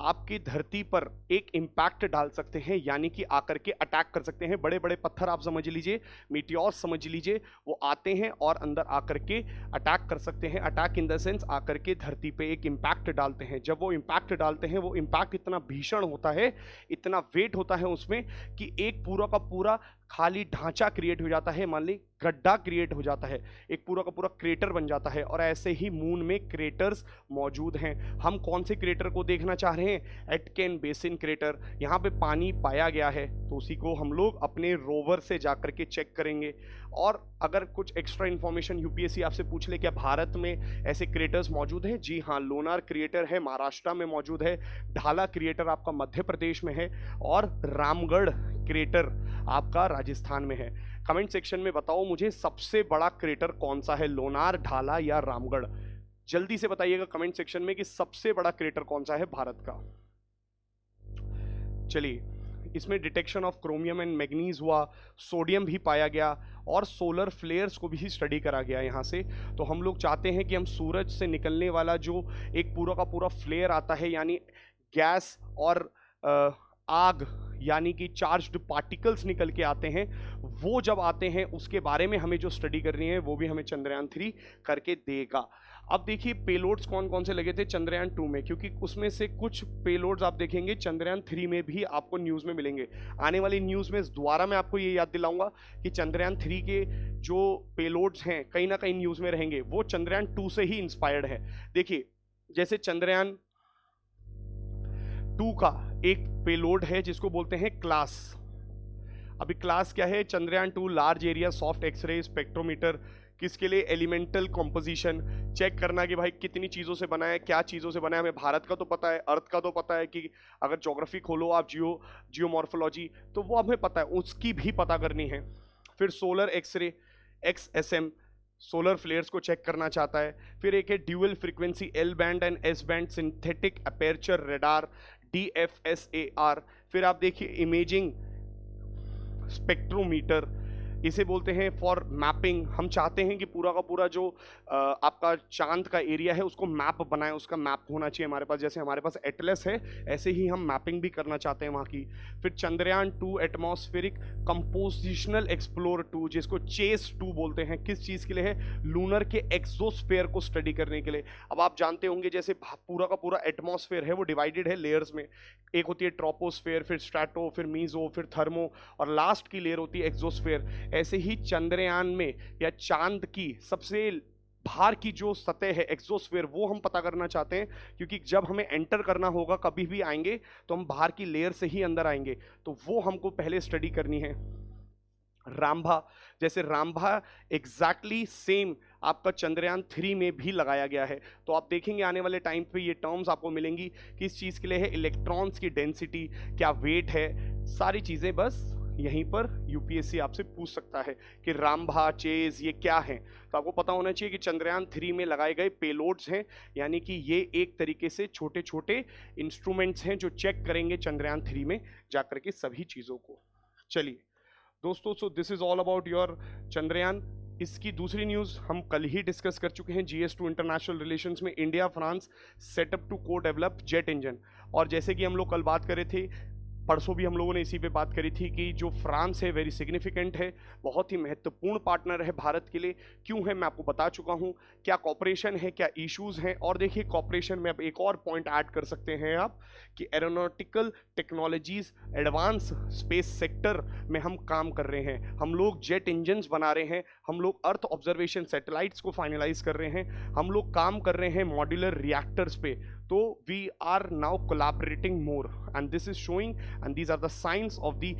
आपकी धरती पर एक इंपैक्ट डाल सकते हैं, यानी कि आकर के अटैक कर सकते हैं। बड़े बड़े पत्थर आप समझ लीजिए, मीटियोर्स समझ लीजिए, वो आते हैं और अंदर आकर के अटैक कर सकते हैं। अटैक इन द सेंस आकर के धरती पे एक इंपैक्ट डालते हैं। जब वो इंपैक्ट डालते हैं, वो इंपैक्ट इतना भीषण होता है, इतना वेट होता है उसमें कि एक पूरा का पूरा खाली ढांचा क्रिएट हो जाता है, मान ली गड्ढा क्रिएट हो जाता है, एक पूरा का पूरा क्रेटर बन जाता है। और ऐसे ही मून में क्रेटर्स मौजूद हैं। हम कौन से क्रेटर को देखना चाह रहे हैं, एटकेन बेसिन क्रेटर, यहाँ पे पानी पाया गया है, तो उसी को हम लोग अपने रोवर से जाकर के चेक करेंगे। और अगर कुछ एक्स्ट्रा इंफॉर्मेशन यूपीएससी आपसे पूछ ले, क्या भारत में ऐसे क्रेटर्स मौजूद हैं, जी हाँ, लोनार क्रिएटर है महाराष्ट्र में मौजूद है, ढाला क्रिएटर आपका मध्य प्रदेश में है, और रामगढ़ क्रेटर आपका राजस्थान में है। कमेंट सेक्शन में बताओ मुझे सबसे बड़ा क्रेटर कौन सा है, लोनार, ढाला या रामगढ़, जल्दी से बताइएगा कमेंट सेक्शन में कि सबसे बड़ा क्रेटर कौन सा है भारत का। चलिए, इसमें detection of chromium and manganese हुआ, सोडियम भी पाया गया, और सोलर फ्लेयर्स को भी स्टडी करा गया यहाँ से। तो हम लोग चाहते हैं कि हम सूरज से निकलने वाला जो एक पूरा का पूरा फ्लेयर आता है, यानी गैस और आग, यानी कि चार्ज्ड पार्टिकल्स निकल के आते हैं, वो जब आते हैं उसके बारे में हमें जो स्टडी करनी है वो भी हमें चंद्रयान 3 करके देगा। अब देखिए पेलोड्स कौन कौन से लगे थे चंद्रयान 2 में, क्योंकि उसमें से कुछ पेलोड्स आप देखेंगे चंद्रयान 3 में भी आपको न्यूज़ में मिलेंगे। आने वाली न्यूज़ में दोबारा मैं आपको ये याद दिलाऊंगा कि चंद्रयान 3 के जो पेलोड्स हैं कहीं ना कहीं न्यूज़ में रहेंगे, वो चंद्रयान 2 से ही इंस्पायर्ड है। देखिए, जैसे चंद्रयान 2 का एक पेलोड है जिसको बोलते हैं क्लास। अभी क्लास क्या है, Chandrayaan 2 large area soft X-ray spectrometer, किसके लिए, एलिमेंटल कॉम्पोजिशन चेक करना कि भाई कितनी चीज़ों से बना है, क्या चीज़ों से बना है। हमें भारत का तो पता है, अर्थ का तो पता है कि अगर ज्योग्राफी खोलो आप, जियोमॉर्फोलॉजी, तो वो हमें पता है, उसकी भी पता करनी है। फिर solar X-ray XSM, solar flares को चेक करना चाहता है। फिर एक है dual frequency L band and S band synthetic aperture radar DFSAR। फिर आप देखिए इमेजिंग स्पेक्ट्रोमीटर, इसे बोलते हैं फॉर मैपिंग। हम चाहते हैं कि पूरा का पूरा जो आपका चांद का एरिया है उसको मैप बनाएं, उसका मैप होना चाहिए हमारे पास, जैसे हमारे पास एटलस है ऐसे ही हम मैपिंग भी करना चाहते हैं वहाँ की। फिर चंद्रयान 2 एटमॉस्फेरिक कंपोजिशनल एक्सप्लोर 2, जिसको चेस 2 बोलते हैं, किस चीज़ के लिए है, लूनर के एक्सोस्फेयर को स्टडी करने के लिए। अब आप जानते होंगे जैसे पूरा का पूरा एटमॉस्फेयर है वो डिवाइडेड है लेयर्स में, एक होती है ट्रोपोस्फेयर, फिर स्ट्रैटो, फिर मीजो, फिर थर्मो, और लास्ट की लेयर होती है एक्सोस्फेयर। ऐसे ही चंद्रयान में या चांद की सबसे बाहर की जो सतह है एक्सोस्फेयर, वो हम पता करना चाहते हैं, क्योंकि जब हमें एंटर करना होगा कभी भी आएंगे तो हम बाहर की लेयर से ही अंदर आएंगे, तो वो हमको पहले स्टडी करनी है। रामभा, जैसे रामभा एग्जैक्टली सेम आपका चंद्रयान 3 में भी लगाया गया है। तो आप देखेंगे आने वाले टाइम पे ये टर्म्स आपको मिलेंगी, किस चीज़ के लिए है, इलेक्ट्रॉन्स की डेंसिटी, क्या वेट है, सारी चीज़ें बस यहीं पर यूपीएससी आपसे पूछ सकता है कि रामभा, चेज, ये क्या है। तो आपको पता होना चाहिए कि चंद्रयान 3 में लगाए गए पेलोड्स हैं, यानी कि ये एक तरीके से छोटे छोटे इंस्ट्रूमेंट्स हैं जो चेक करेंगे चंद्रयान 3 में जाकर के सभी चीज़ों को। चलिए दोस्तों, so this is all about your Chandrayaan. इसकी दूसरी न्यूज़ हम कल ही डिस्कस कर चुके हैं, GS2 इंटरनेशनल रिलेशंस में इंडिया फ्रांस सेटअप टू को डेवलप जेट इंजन। और जैसे कि हम लोग कल बात कर रहे थे, परसों भी हम लोगों ने इसी पे बात करी थी कि जो फ्रांस है वेरी सिग्निफिकेंट है, बहुत ही महत्वपूर्ण पार्टनर है भारत के लिए। क्यों है मैं आपको बता चुका हूँ, क्या कॉपरेशन है, क्या इश्यूज हैं। और देखिए कॉपरेशन में अब एक और पॉइंट ऐड कर सकते हैं आप कि aeronautical technologies, advance space sector में हम काम कर रहे हैं, हम लोग जेट इंजन्स बना रहे हैं, हम लोग अर्थ ऑब्जर्वेशन सैटेलाइट्स को फाइनलाइज कर रहे हैं, हम लोग काम कर रहे हैं मॉड्यूलर रिएक्टर्स पे। तो we are now collaborating more, and this is showing, and these are the signs of the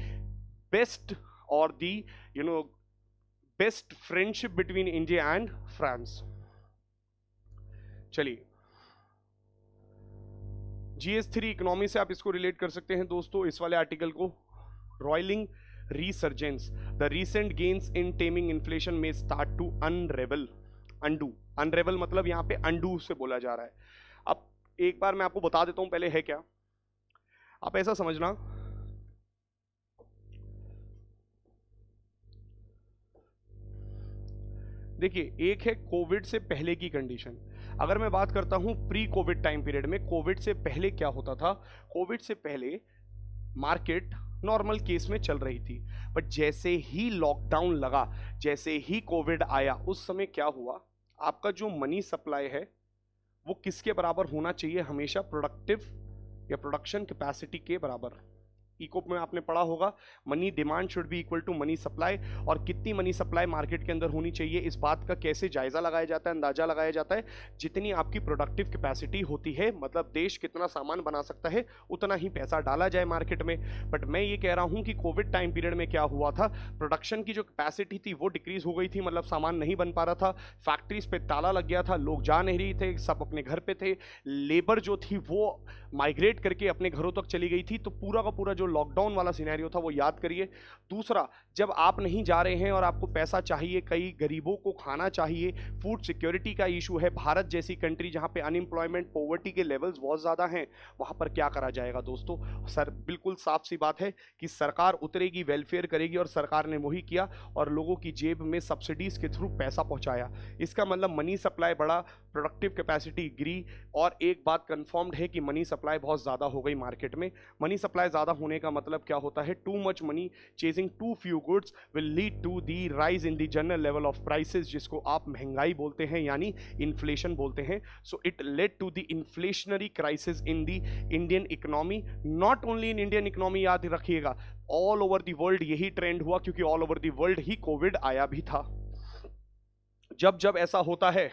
best, or the best friendship between India and France. चलिए, GS3 इकोनॉमी से आप इसको रिलेट कर सकते हैं दोस्तों, इस वाले आर्टिकल को। रॉयलिंग resurgence, the recent gains in taming inflation may start to unravel मतलब यहाँ पे undo से बोला जा रहा है। अब एक बार मैं आपको बता देता हूं पहले है क्या। आप ऐसा समझना, देखिए एक है कोविड से पहले की कंडीशन। अगर मैं बात करता हूं प्री कोविड टाइम पीरियड में, कोविड से पहले क्या होता था। कोविड से पहले मार्केट नॉर्मल केस में चल रही थी, बट जैसे ही लॉकडाउन लगा, जैसे ही कोविड आया, उस समय क्या हुआ, आपका जो मनी सप्लाई है वो किसके बराबर होना चाहिए, हमेशा प्रोडक्टिव या प्रोडक्शन कैपेसिटी के बराबर। इको में आपने पढ़ा होगा, money demand should be equal to money supply. और कितनी मनी सप्लाई मार्केट के अंदर होनी चाहिए, इस बात का कैसे जायजा लगाया जाता है, अंदाजा लगाया जाता है, जितनी आपकी प्रोडक्टिव कैपेसिटी होती है, मतलब देश कितना सामान बना सकता है उतना ही पैसा डाला जाए मार्केट में। बट मैं ये कह रहा हूं कि कोविड टाइम पीरियड में क्या हुआ था, प्रोडक्शन की जो कैपेसिटी थी वो डिक्रीज हो गई थी, मतलब सामान नहीं बन पा रहा था, फैक्ट्रीज पे ताला लग गया था, लोग जा नहीं रहे थे, सब अपने घर पे थे, लेबर जो थी वो माइग्रेट करके अपने घरों तक चली गई थी। तो पूरा का पूरा जो लॉकडाउन वाला सिनेरियो था वो याद करिए। दूसरा, जब आप नहीं जा रहे हैं और आपको पैसा चाहिए, कई गरीबों को खाना चाहिए, फूड सिक्योरिटी का इशू है, भारत जैसी कंट्री जहां पे अनएम्प्लॉयमेंट पॉवर्टी के लेवल्स बहुत ज्यादा हैं, वहां पर क्या करा जाएगा दोस्तों। सर बिल्कुल साफ सी बात है कि सरकार उतरेगी, वेलफेयर करेगी, और सरकार ने वही किया और लोगों की जेब में सब्सिडीज के थ्रू पैसा पहुंचाया। इसका मतलब मनी सप्लाई बढ़ा, प्रोडक्टिव कैपेसिटी गिरी, और एक बात कंफर्म्ड है कि मनी सप्लाई बहुत ज्यादा हो गई मार्केट में। मनी सप्लाई ज्यादा होने का मतलब क्या होता है, too much money chasing too few goods will lead to the rise in the general level of prices, जिसको आप महंगाई बोलते हैं यानी इन्फ्लेशन बोलते हैं। So it led to the inflationary crisis in the Indian economy, not only in Indian economy, याद रखिएगा ऑल ओवर द वर्ल्ड यही ट्रेंड हुआ, क्योंकि ऑल ओवर द वर्ल्ड ही कोविड आया भी था। जब जब ऐसा होता है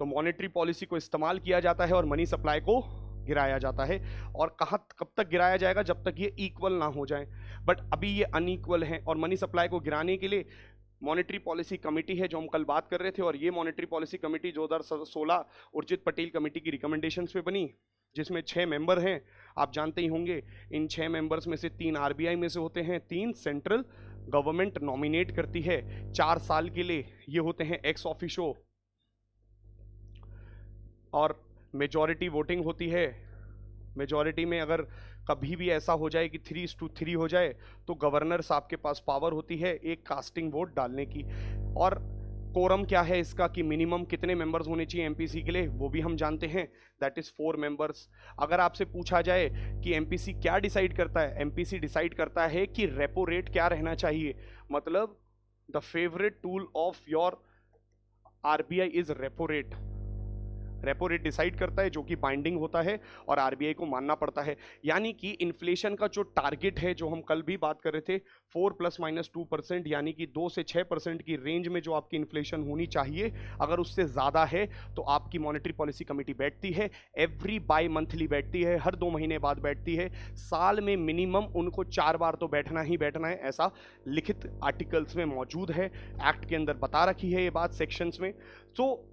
तो मॉनेटरी पॉलिसी को इस्तेमाल किया जाता है और मनी सप्लाई को गिराया जाता है। और कब तक गिराया जाएगा, जब तक ये इक्वल ना हो जाए। बट अभी ये अनइक्वल है, और मनी सप्लाई को गिराने के लिए मॉनेटरी पॉलिसी कमेटी है जो हम कल बात कर रहे थे, और ये monetary policy committee 2016 Urjit Patel committee की रिकमेंडेशंस पे बनी, जिसमें 6 मेंबर हैं। आप जानते ही होंगे, इन 6 मेंबर्स में से 3 आरबीआई में से होते हैं, 3 सेंट्रल गवर्नमेंट नॉमिनेट करती है 4 साल के लिए, ये होते हैं एक्स ऑफिशियो, और मेजॉरिटी वोटिंग होती है। मेजॉरिटी में अगर कभी भी ऐसा हो जाए कि 3:3 हो जाए तो गवर्नर साहब के पास पावर होती है एक कास्टिंग वोट डालने की। और कोरम क्या है इसका, कि मिनिमम कितने मेंबर्स होने चाहिए एमपीसी के लिए, वो भी हम जानते हैं, दैट इज 4 मेंबर्स। अगर आपसे पूछा जाए कि एमपीसी क्या डिसाइड करता है, एमपीसी डिसाइड करता है कि रेपो रेट क्या रहना चाहिए, मतलब the favourite tool of your RBI is repo rate. Repo rate decide करता है, जो कि बाइंडिंग होता है और आरबीआई को मानना पड़ता है। यानी कि इन्फ्लेशन का जो टारगेट है, जो हम कल भी बात कर रहे थे, 4 ± 2%, यानी कि 2 से 6% की रेंज में जो आपकी इन्फ्लेशन होनी चाहिए, अगर उससे ज्यादा है तो आपकी मॉनेटरी पॉलिसी कमेटी बैठती है, एवरी बाई मंथली बैठती है, हर 2 महीने बाद बैठती है। साल में मिनिमम उनको 4 बार तो बैठना ही बैठना है, ऐसा लिखित आर्टिकल्स में मौजूद है, एक्ट के अंदर बता रखी है ये बात सेक्शंस में। तो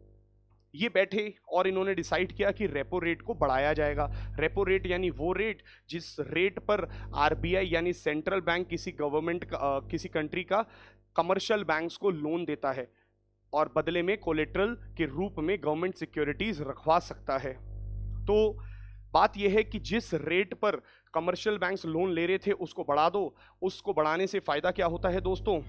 ये बैठे और इन्होंने डिसाइड किया कि रेपो रेट को बढ़ाया जाएगा। रेपो रेट यानी वो रेट जिस रेट पर आरबीआई यानी सेंट्रल बैंक किसी गवर्नमेंट किसी कंट्री का कमर्शियल बैंक्स को लोन देता है और बदले में कोलेट्रल के रूप में गवर्नमेंट सिक्योरिटीज रखवा सकता है। तो बात यह है कि जिस रेट पर कमर्शियल बैंक्स लोन ले रहे थे उसको बढ़ा दो। उसको बढ़ाने से फायदा क्या होता है दोस्तों,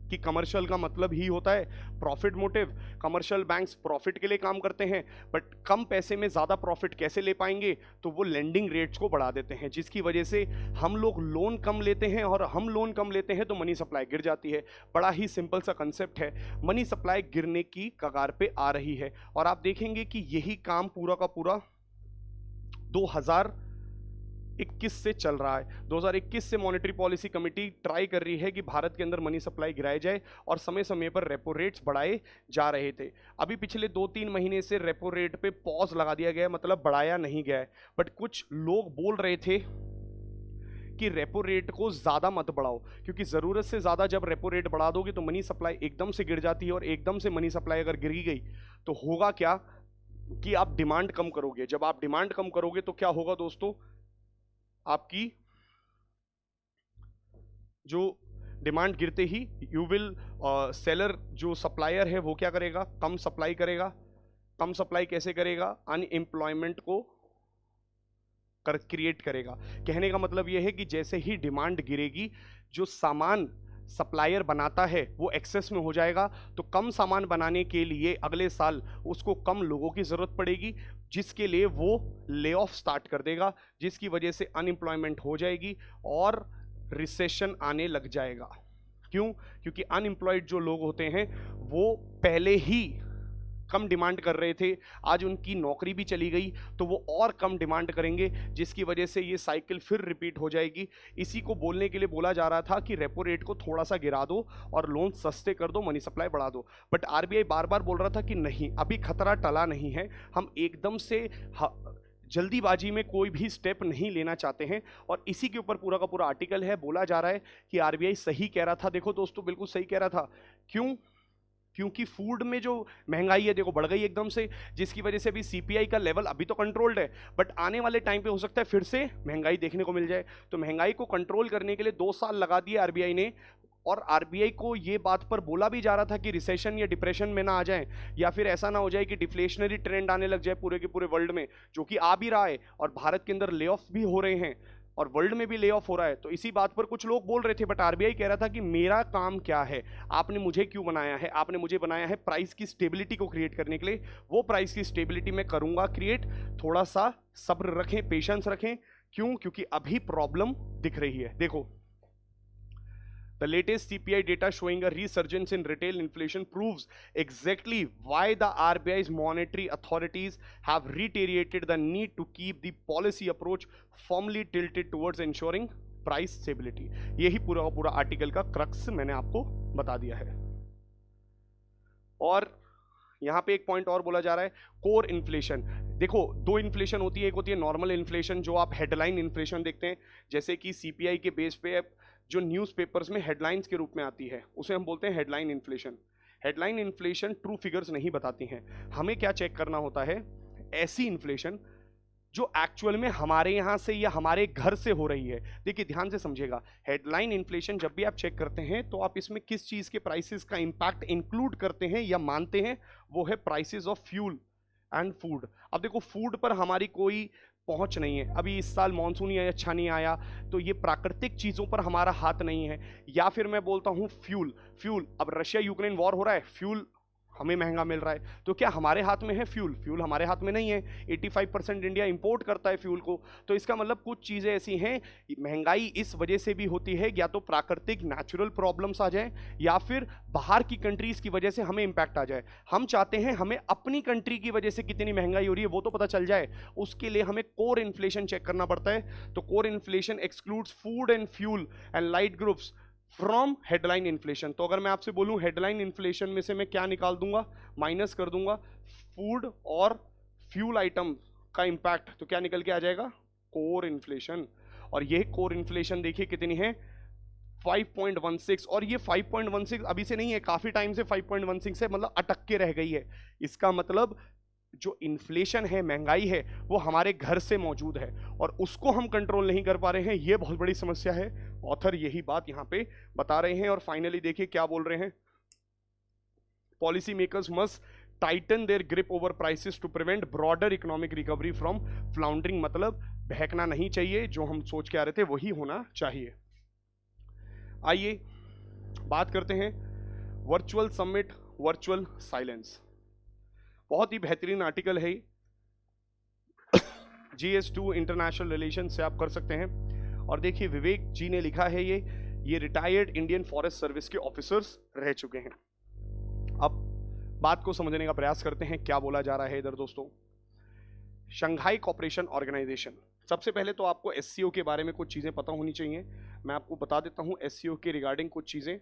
कि कमर्शियल का मतलब ही होता है profit motive. Commercial banks profit के लिए काम करते हैं, बट कम पैसे में ज़्यादा प्रॉफिट कैसे ले पाएंगे, तो वो लेंडिंग रेट्स को बढ़ा देते हैं, जिसकी वजह से हम लोग लोन कम लेते हैं, और हम लोन कम लेते हैं तो मनी सप्लाई गिर जाती है। बड़ा ही सिंपल सा कंसेप्ट है, मनी सप्लाई गिरने की कगार पे आ रही है। और आप देखेंगे कि यही काम पूरा का पूरा 2021 से चल रहा है। 2021 से मॉनेटरी पॉलिसी कमेटी ट्राई कर रही है कि भारत के अंदर मनी सप्लाई गिराई जाए, और समय समय पर रेपो रेट्स बढ़ाए जा रहे थे। अभी पिछले 2-3 महीने से रेपो रेट पे पॉज लगा दिया गया है, मतलब बढ़ाया नहीं गया है। बट कुछ लोग बोल रहे थे कि रेपो रेट को ज्यादा मत बढ़ाओ, क्योंकि जरूरत से ज्यादा जब रेपो रेट बढ़ा दोगे तो मनी सप्लाई एकदम से गिर जाती है, और एकदम से मनी सप्लाई अगर गिर गई तो होगा क्या, कि आप डिमांड कम करोगे। जब आप डिमांड कम करोगे तो क्या होगा दोस्तों, आपकी जो डिमांड गिरते ही यू विल सेलर जो सप्लायर है वो क्या करेगा, कम सप्लाई करेगा। कम सप्लाई कैसे करेगा, अनएम्प्लॉयमेंट को क्रिएट करेगा। कहने का मतलब यह है कि जैसे ही डिमांड गिरेगी, जो सामान सप्लायर बनाता है वो एक्सेस में हो जाएगा, तो कम सामान बनाने के लिए अगले साल उसको कम लोगों की जरूरत पड़ेगी, जिसके लिए वो ले ऑफ स्टार्ट कर देगा, जिसकी वजह से अनएम्प्लॉयमेंट हो जाएगी और रिसेशन आने लग जाएगा। क्यों? क्योंकि अनएम्प्लॉयड जो लोग होते हैं वो पहले ही कम डिमांड कर रहे थे, आज उनकी नौकरी भी चली गई तो वो और कम डिमांड करेंगे, जिसकी वजह से ये साइकिल फिर रिपीट हो जाएगी। इसी को बोलने के लिए बोला जा रहा था कि रेपो रेट को थोड़ा सा गिरा दो और लोन सस्ते कर दो, मनी सप्लाई बढ़ा दो। बट आरबीआई बार बार बोल रहा था कि नहीं, अभी खतरा टला नहीं है, हम एकदम से जल्दीबाजी में कोई भी स्टेप नहीं लेना चाहते हैं। और इसी के ऊपर पूरा का पूरा आर्टिकल है। बोला जा रहा है कि आरबीआई सही कह रहा था। देखो दोस्तों, बिल्कुल सही कह रहा था। क्यों? क्योंकि फूड में जो महंगाई है देखो बढ़ गई एकदम से, जिसकी वजह से अभी सीपीआई का लेवल अभी तो कंट्रोल्ड है, बट आने वाले टाइम पे हो सकता है फिर से महंगाई देखने को मिल जाए। तो महंगाई को कंट्रोल करने के लिए 2 साल लगा दिए आरबीआई ने। और आरबीआई को ये बात पर बोला भी जा रहा था कि रिसेशन या डिप्रेशन में ना आ जाए, या फिर ऐसा ना हो जाए कि डिफ्लेशनरी ट्रेंड आने लग जाए पूरे के पूरे वर्ल्ड में, जो कि आ भी रहा है। और भारत के अंदर ले ऑफ भी हो रहे हैं और वर्ल्ड में भी ले ऑफ हो रहा है। तो इसी बात पर कुछ लोग बोल रहे थे, बट आरबीआई कह रहा था कि मेरा काम क्या है, आपने मुझे क्यों बनाया है? आपने मुझे बनाया है प्राइस की स्टेबिलिटी को क्रिएट करने के लिए। वो प्राइस की स्टेबिलिटी मैं करूंगा क्रिएट। थोड़ा सा सब्र रखें, पेशेंस रखें। क्यों? क्योंकि अभी प्रॉब्लम दिख रही है। देखो, the latest CPI data showing a resurgence in retail inflation proves exactly why the RBI's monetary authorities have reiterated the need to keep the policy approach firmly tilted towards ensuring price stability। यही पूरा पूरा article का crux मैंने आपको बता दिया है। और यहां पे एक पॉइंट और बोला जा रहा है, कोर इन्फ्लेशन। देखो, 2 इन्फ्लेशन होती है, एक होती है नॉर्मल इन्फ्लेशन जो आप हेडलाइन इन्फ्लेशन देखते हैं, जैसे कि सीपीआई के बेस पे जो न्यूज़पेपर्स में हेडलाइंस के रूप में आती है उसे हम बोलते हैं headline inflation. Headline inflation true figures नहीं बताती हैं। हमें क्या चेक करना होता है, ऐसी इन्फ्लेशन जो एक्चुअल में हमारे यहां से या हमारे घर से हो रही है। देखिए ध्यान से समझिएगा, हेडलाइन इन्फ्लेशन जब भी आप चेक करते हैं तो आप इसमें किस चीज के प्राइसेस का इंपैक्ट इंक्लूड करते हैं या मानते हैं, वो है prices of fuel and food. अब देखो, फूड पर हमारी कोई पहुंच नहीं है, अभी इस साल मानसून ही अच्छा नहीं आया, तो ये प्राकृतिक चीजों पर हमारा हाथ नहीं है। या फिर मैं बोलता हूं फ्यूल, अब रशिया यूक्रेन वॉर हो रहा है, फ्यूल हमें महंगा मिल रहा है, तो क्या हमारे हाथ में है फ्यूल? फ्यूल हमारे हाथ में नहीं है। 85% इंडिया इंपोर्ट करता है फ्यूल को। तो इसका मतलब कुछ चीजें ऐसी हैं, महंगाई इस वजह से भी होती है, या तो प्राकृतिक नेचुरल प्रॉब्लम्स आ जाए या फिर बाहर की कंट्रीज की वजह से हमें इंपैक्ट आ जाए। हम चाहते हैं हमें अपनी कंट्री की वजह से कितनी महंगाई हो रही है वो तो पता चल जाए, उसके लिए हमें कोर इन्फ्लेशन चेक करना पड़ता है। तो core inflation excludes food and fuel and light groups from headline inflation. तो अगर मैं आपसे बोलूं हेडलाइन इन्फ्लेशन में से मैं क्या निकाल दूंगा, माइनस कर दूंगा फूड और फ्यूल आइटम का इंपैक्ट, तो क्या निकल के आ जाएगा, कोर इन्फ्लेशन। और ये कोर इन्फ्लेशन देखिए कितनी है, 5.16। और ये 5.16 अभी से नहीं है, काफी टाइम से 5.16 से मतलब अटक के रह गई है। इसका मतलब जो इन्फ्लेशन है, महंगाई है, वो हमारे घर से मौजूद है और उसको हम कंट्रोल नहीं कर पा रहे हैं। ये बहुत बड़ी समस्या है। ऑथर यही बात यहां पे बता रहे हैं। और फाइनली देखिए क्या बोल रहे हैं, policy makers must tighten their grip over prices to prevent broader economic recovery from floundering. मतलब बहकना नहीं चाहिए, जो हम सोच के आ रहे थे वही होना चाहिए। आइए बात करते हैं वर्चुअल समिट, वर्चुअल साइलेंस। बहुत ही बेहतरीन आर्टिकल है, GS2 इंटरनेशनल रिलेशन से आप कर सकते हैं। और देखिए विवेक जी ने लिखा है, ये रिटायर्ड इंडियन फॉरेस्ट सर्विस के ऑफिसर्स रह चुके हैं। अब बात को समझने का प्रयास करते हैं क्या बोला जा रहा है इधर दोस्तों। शंघाई कोऑपरेशन ऑर्गेनाइजेशन, सबसे पहले तो आपको SCO के बारे में कुछ चीजें पता होनी चाहिए। मैं आपको बता देता हूं SCO के रिगार्डिंग कुछ चीजें।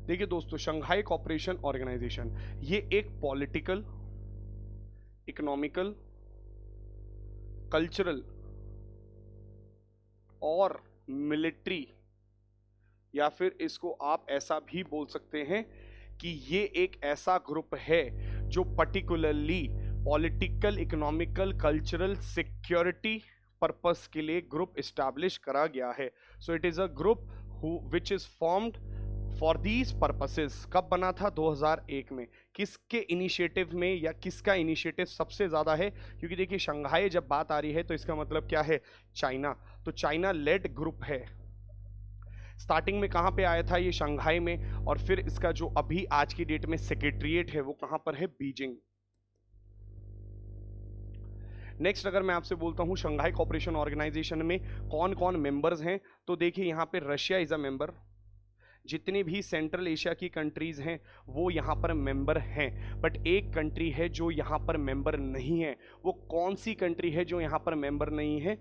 देखिए दोस्तों, शंघाई कोऑपरेशन ऑर्गेनाइजेशन ये एक पॉलिटिकल, इकोनॉमिकल, कल्चरल और मिलिट्री या फिर इसको आप ऐसा भी बोल सकते हैं कि ये एक ऐसा ग्रुप है जो particularly political, economical, cultural, security purpose के लिए ग्रुप इस्टेब्लिश करा गया है। So it is a group which is formed for these purposes. कब बना था? 2001 में। किसके इनिशिएटिव में या किसका इनिशिएटिव सबसे ज्यादा है? क्योंकि देखिए शंघाई जब बात आ रही है तो इसका मतलब क्या है? चाइना। तो चाइना लेड ग्रुप है। स्टार्टिंग में कहां पे आया था ये? शंघाई में। और फिर इसका जो अभी आज की डेट में सेक्रेटरिएट है वो कहां पर है? बीजिंग। नेक्स्ट अगर मैं आपसे बोलता हूं शंघाई कोऑपरेशन ऑर्गेनाइजेशन में कौन कौन मेंबर्स हैं, तो देखिए यहां पे रशिया इज अ मेंबर। जितनी भी सेंट्रल एशिया की कंट्रीज हैं वो यहाँ पर मेंबर हैं। बट एक कंट्री है जो यहाँ पर मेंबर नहीं है। वो कौन सी कंट्री है जो यहाँ पर मेंबर नहीं है?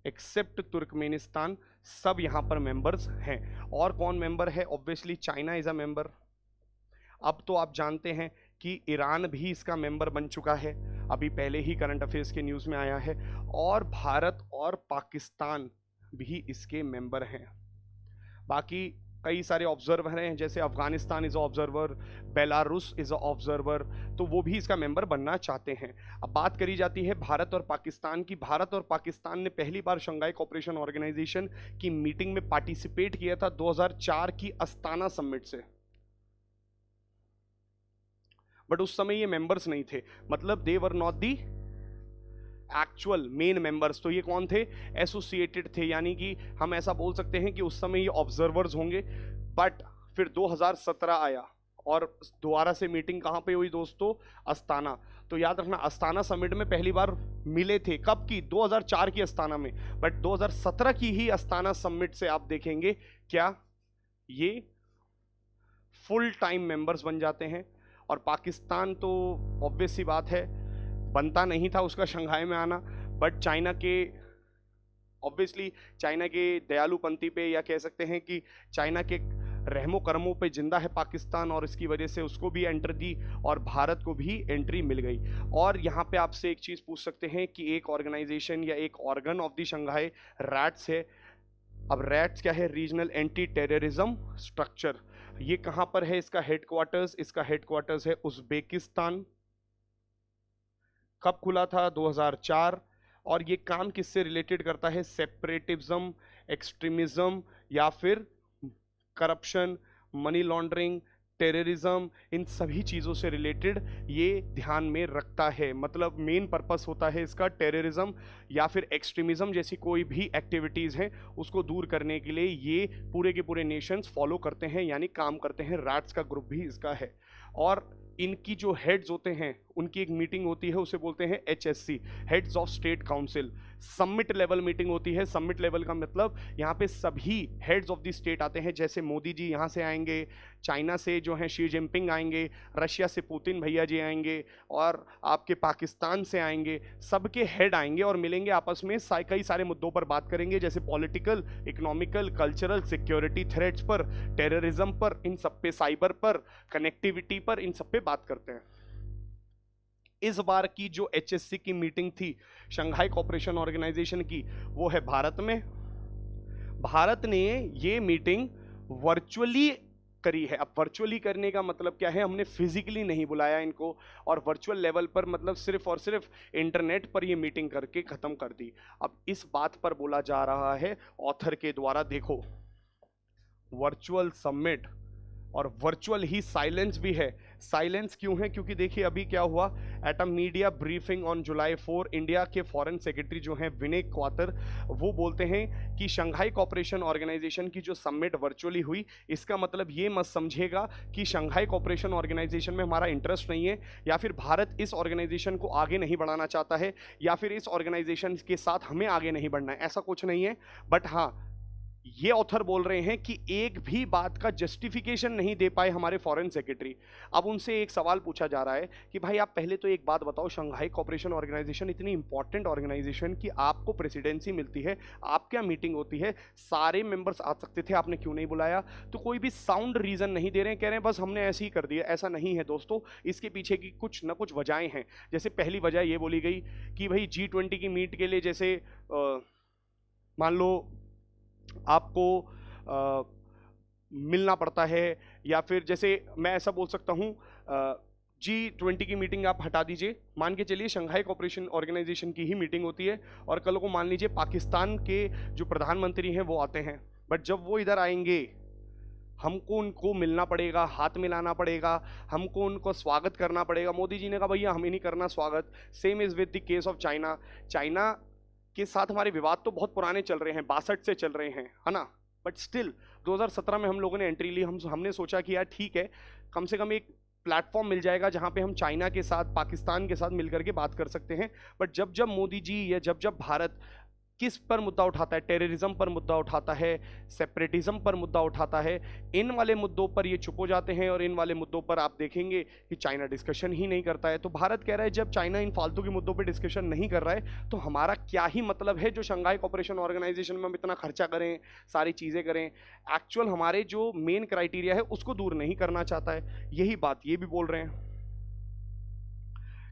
एक्सेप्ट तुर्कमेनिस्तान, सब यहाँ पर मेंबर्स हैं। और कौन मेंबर है? Obviously China is a member. अब तो आप जानते हैं कि ईरान भी इसका मेंबर बन चुका है, अभी पहले ही करंट अफेयर्स के न्यूज़ में आया है। और भारत और पाकिस्तान भी इसके मेंबर हैं। बाकी कई सारे ऑब्जर्वर हैं, जैसे Afghanistan is observer, Belarus is observer, तो वो भी इसका मेंबर बनना चाहते हैं। अब बात करी जाती है भारत और पाकिस्तान की। भारत और पाकिस्तान ने पहली बार शंघाई कोऑपरेशन ऑर्गेनाइजेशन की मीटिंग में पार्टिसिपेट किया था 2004 की अस्ताना समिट से। बट उस समय ये मेंबर्स नहीं थे, मतलब they were not the actual main members. तो ये कौन थे? एसोसिएटेड थे, यानी कि हम ऐसा बोल सकते हैं कि उस समय ये ऑब्जर्वर्स होंगे। बट फिर 2017 आया और दोबारा से मीटिंग कहां पे हुई दोस्तों? अस्ताना। तो याद रखना अस्ताना समिट में पहली बार मिले थे। कब की? 2004 की अस्ताना में। बट 2017 की ही अस्ताना समिट से आप देखेंगे क्या ये फुल टाइम मेंबर्स बन जाते हैं। और पाकिस्तान तो ऑब्वियस सी बात है बनता नहीं था उसका शंघाई में आना, बट चाइना के ऑब्वियसली चाइना के दयालुपंथी पे, या कह सकते हैं कि चाइना के रहमो कर्मों पे जिंदा है पाकिस्तान, और इसकी वजह से उसको भी एंट्री दी और भारत को भी एंट्री मिल गई। और यहाँ पे आपसे एक चीज़ पूछ सकते हैं कि एक ऑर्गेनाइजेशन या एक organ of the Shanghai rats है। अब रैट्स क्या है? Regional anti terrorism structure. ये कहाँ पर है इसका हेडक्वार्टर्स? इसका हेडक्वार्टर्स है उज्बेकिस्तान। कब खुला था? 2004। और ये काम किससे रिलेटेड करता है? सेपरेटिज्म, एक्सट्रीमिज्म, या फिर करप्शन, मनी लॉन्ड्रिंग, टेररिज्म, इन सभी चीज़ों से रिलेटेड ये ध्यान में रखता है। मतलब मेन पर्पस होता है इसका टेररिज्म या फिर एक्सट्रीमिज्म जैसी कोई भी एक्टिविटीज़ हैं उसको दूर करने के लिए ये पूरे के पूरे नेशंस फॉलो करते हैं, यानी काम करते हैं। रैट्स का ग्रुप भी इसका है। और इनकी जो हेड्स होते हैं उनकी एक मीटिंग होती है, उसे बोलते हैं HSC, heads of state council. Summit level meeting होती है। समिट लेवल का मतलब यहाँ पे सभी हेड्स ऑफ द स्टेट आते हैं, जैसे मोदी जी यहाँ से आएंगे, चाइना से जो है शी जिनपिंग आएंगे, रशिया से पुतिन भैया जी आएंगे, और आपके पाकिस्तान से आएंगे। सबके हेड आएंगे और मिलेंगे आपस में, कई सारे मुद्दों पर बात करेंगे, जैसे political, economical, cultural, security threats पर, टेररिज्म पर, इन सब पे, साइबर पर, कनेक्टिविटी पर, इन सब पे बात करते हैं। इस बार की जो HSC की मीटिंग थी शंघाई कोऑपरेशन ऑर्गेनाइजेशन की, वो है भारत में। भारत ने ये मीटिंग वर्चुअली करी है। अब वर्चुअली करने का मतलब क्या है? हमने फिजिकली नहीं बुलाया इनको, और वर्चुअल लेवल पर मतलब सिर्फ और सिर्फ इंटरनेट पर ये मीटिंग करके खत्म कर दी। अब इस बात पर बोला जा रहा है ऑथर के द्वारा, देखो वर्चुअल समिट और वर्चुअल ही साइलेंस भी है। साइलेंस क्यों है? क्योंकि देखिए अभी क्या हुआ, at a media briefing on July 4, India के फॉरेन सेक्रेटरी जो हैं विनय क्वातर, वो बोलते हैं कि शंघाई कोऑपरेशन ऑर्गेनाइजेशन की जो समिट वर्चुअली हुई, इसका मतलब ये मत समझेगा कि शंघाई कोऑपरेशन ऑर्गेनाइजेशन में हमारा इंटरेस्ट नहीं है, या फिर भारत इस ऑर्गेनाइजेशन को आगे नहीं बढ़ाना चाहता है, या फिर इस ऑर्गेनाइजेशन के साथ हमें आगे नहीं बढ़ना है, ऐसा कुछ नहीं है। बट हाँ, ये ऑथर बोल रहे हैं कि एक भी बात का जस्टिफिकेशन नहीं दे पाए हमारे फॉरेन सेक्रेटरी। अब उनसे एक सवाल पूछा जा रहा है कि भाई आप पहले तो एक बात बताओ, शंघाई कोऑपरेशन ऑर्गेनाइजेशन इतनी इंपॉर्टेंट ऑर्गेनाइजेशन कि आपको प्रेसिडेंसी मिलती है, आप क्या मीटिंग होती है, सारे मेंबर्स आ सकते थे, आपने क्यों नहीं बुलाया? तो कोई भी साउंड रीजन नहीं दे रहे हैं, कह रहे हैं बस हमने ऐसे ही कर दिया। ऐसा नहीं है दोस्तों, इसके पीछे की कुछ ना कुछ वजहें हैं। जैसे पहली वजह ये बोली गई कि भाई G20 की मीट के लिए जैसे मान लो आपको मिलना पड़ता है, या फिर जैसे मैं ऐसा बोल सकता हूँ, G20 की मीटिंग आप हटा दीजिए, मान के चलिए शंघाई कोऑपरेशन ऑर्गेनाइजेशन की ही मीटिंग होती है, और कल को मान लीजिए पाकिस्तान के जो प्रधानमंत्री हैं वो आते हैं, बट जब वो इधर आएंगे हमको उनको मिलना पड़ेगा, हाथ मिलाना पड़ेगा, हमको उनको स्वागत करना पड़ेगा। मोदी जी ने कहा भैया हमें नहीं करना स्वागत। Same is with the case of China. China के साथ हमारे विवाद तो बहुत पुराने चल रहे हैं, 62 से चल रहे हैं, है ना, बट स्टिल 2017 में हम लोगों ने एंट्री ली। हमने सोचा कि यार ठीक है, कम से कम एक प्लेटफॉर्म मिल जाएगा जहां पे हम चाइना के साथ, पाकिस्तान के साथ मिलकर के बात कर सकते हैं। बट जब जब मोदी जी या जब जब भारत किस पर मुद्दा उठाता है, टेररिज्म पर मुद्दा उठाता है, सेपरेटिज्म पर मुद्दा उठाता है, इन वाले मुद्दों पर ये चुप हो जाते हैं, और इन वाले मुद्दों पर आप देखेंगे कि चाइना डिस्कशन ही नहीं करता है। तो भारत कह रहा है जब चाइना इन फालतू के मुद्दों पर डिस्कशन नहीं कर रहा है तो हमारा क्या ही मतलब है जो शंघाई कोऑपरेशन ऑर्गेनाइजेशन में हम इतना खर्चा करें, सारी चीज़ें करें, एक्चुअल हमारे जो मेन क्राइटेरिया है उसको दूर नहीं करना चाहता है। यही बात ये भी बोल रहे हैं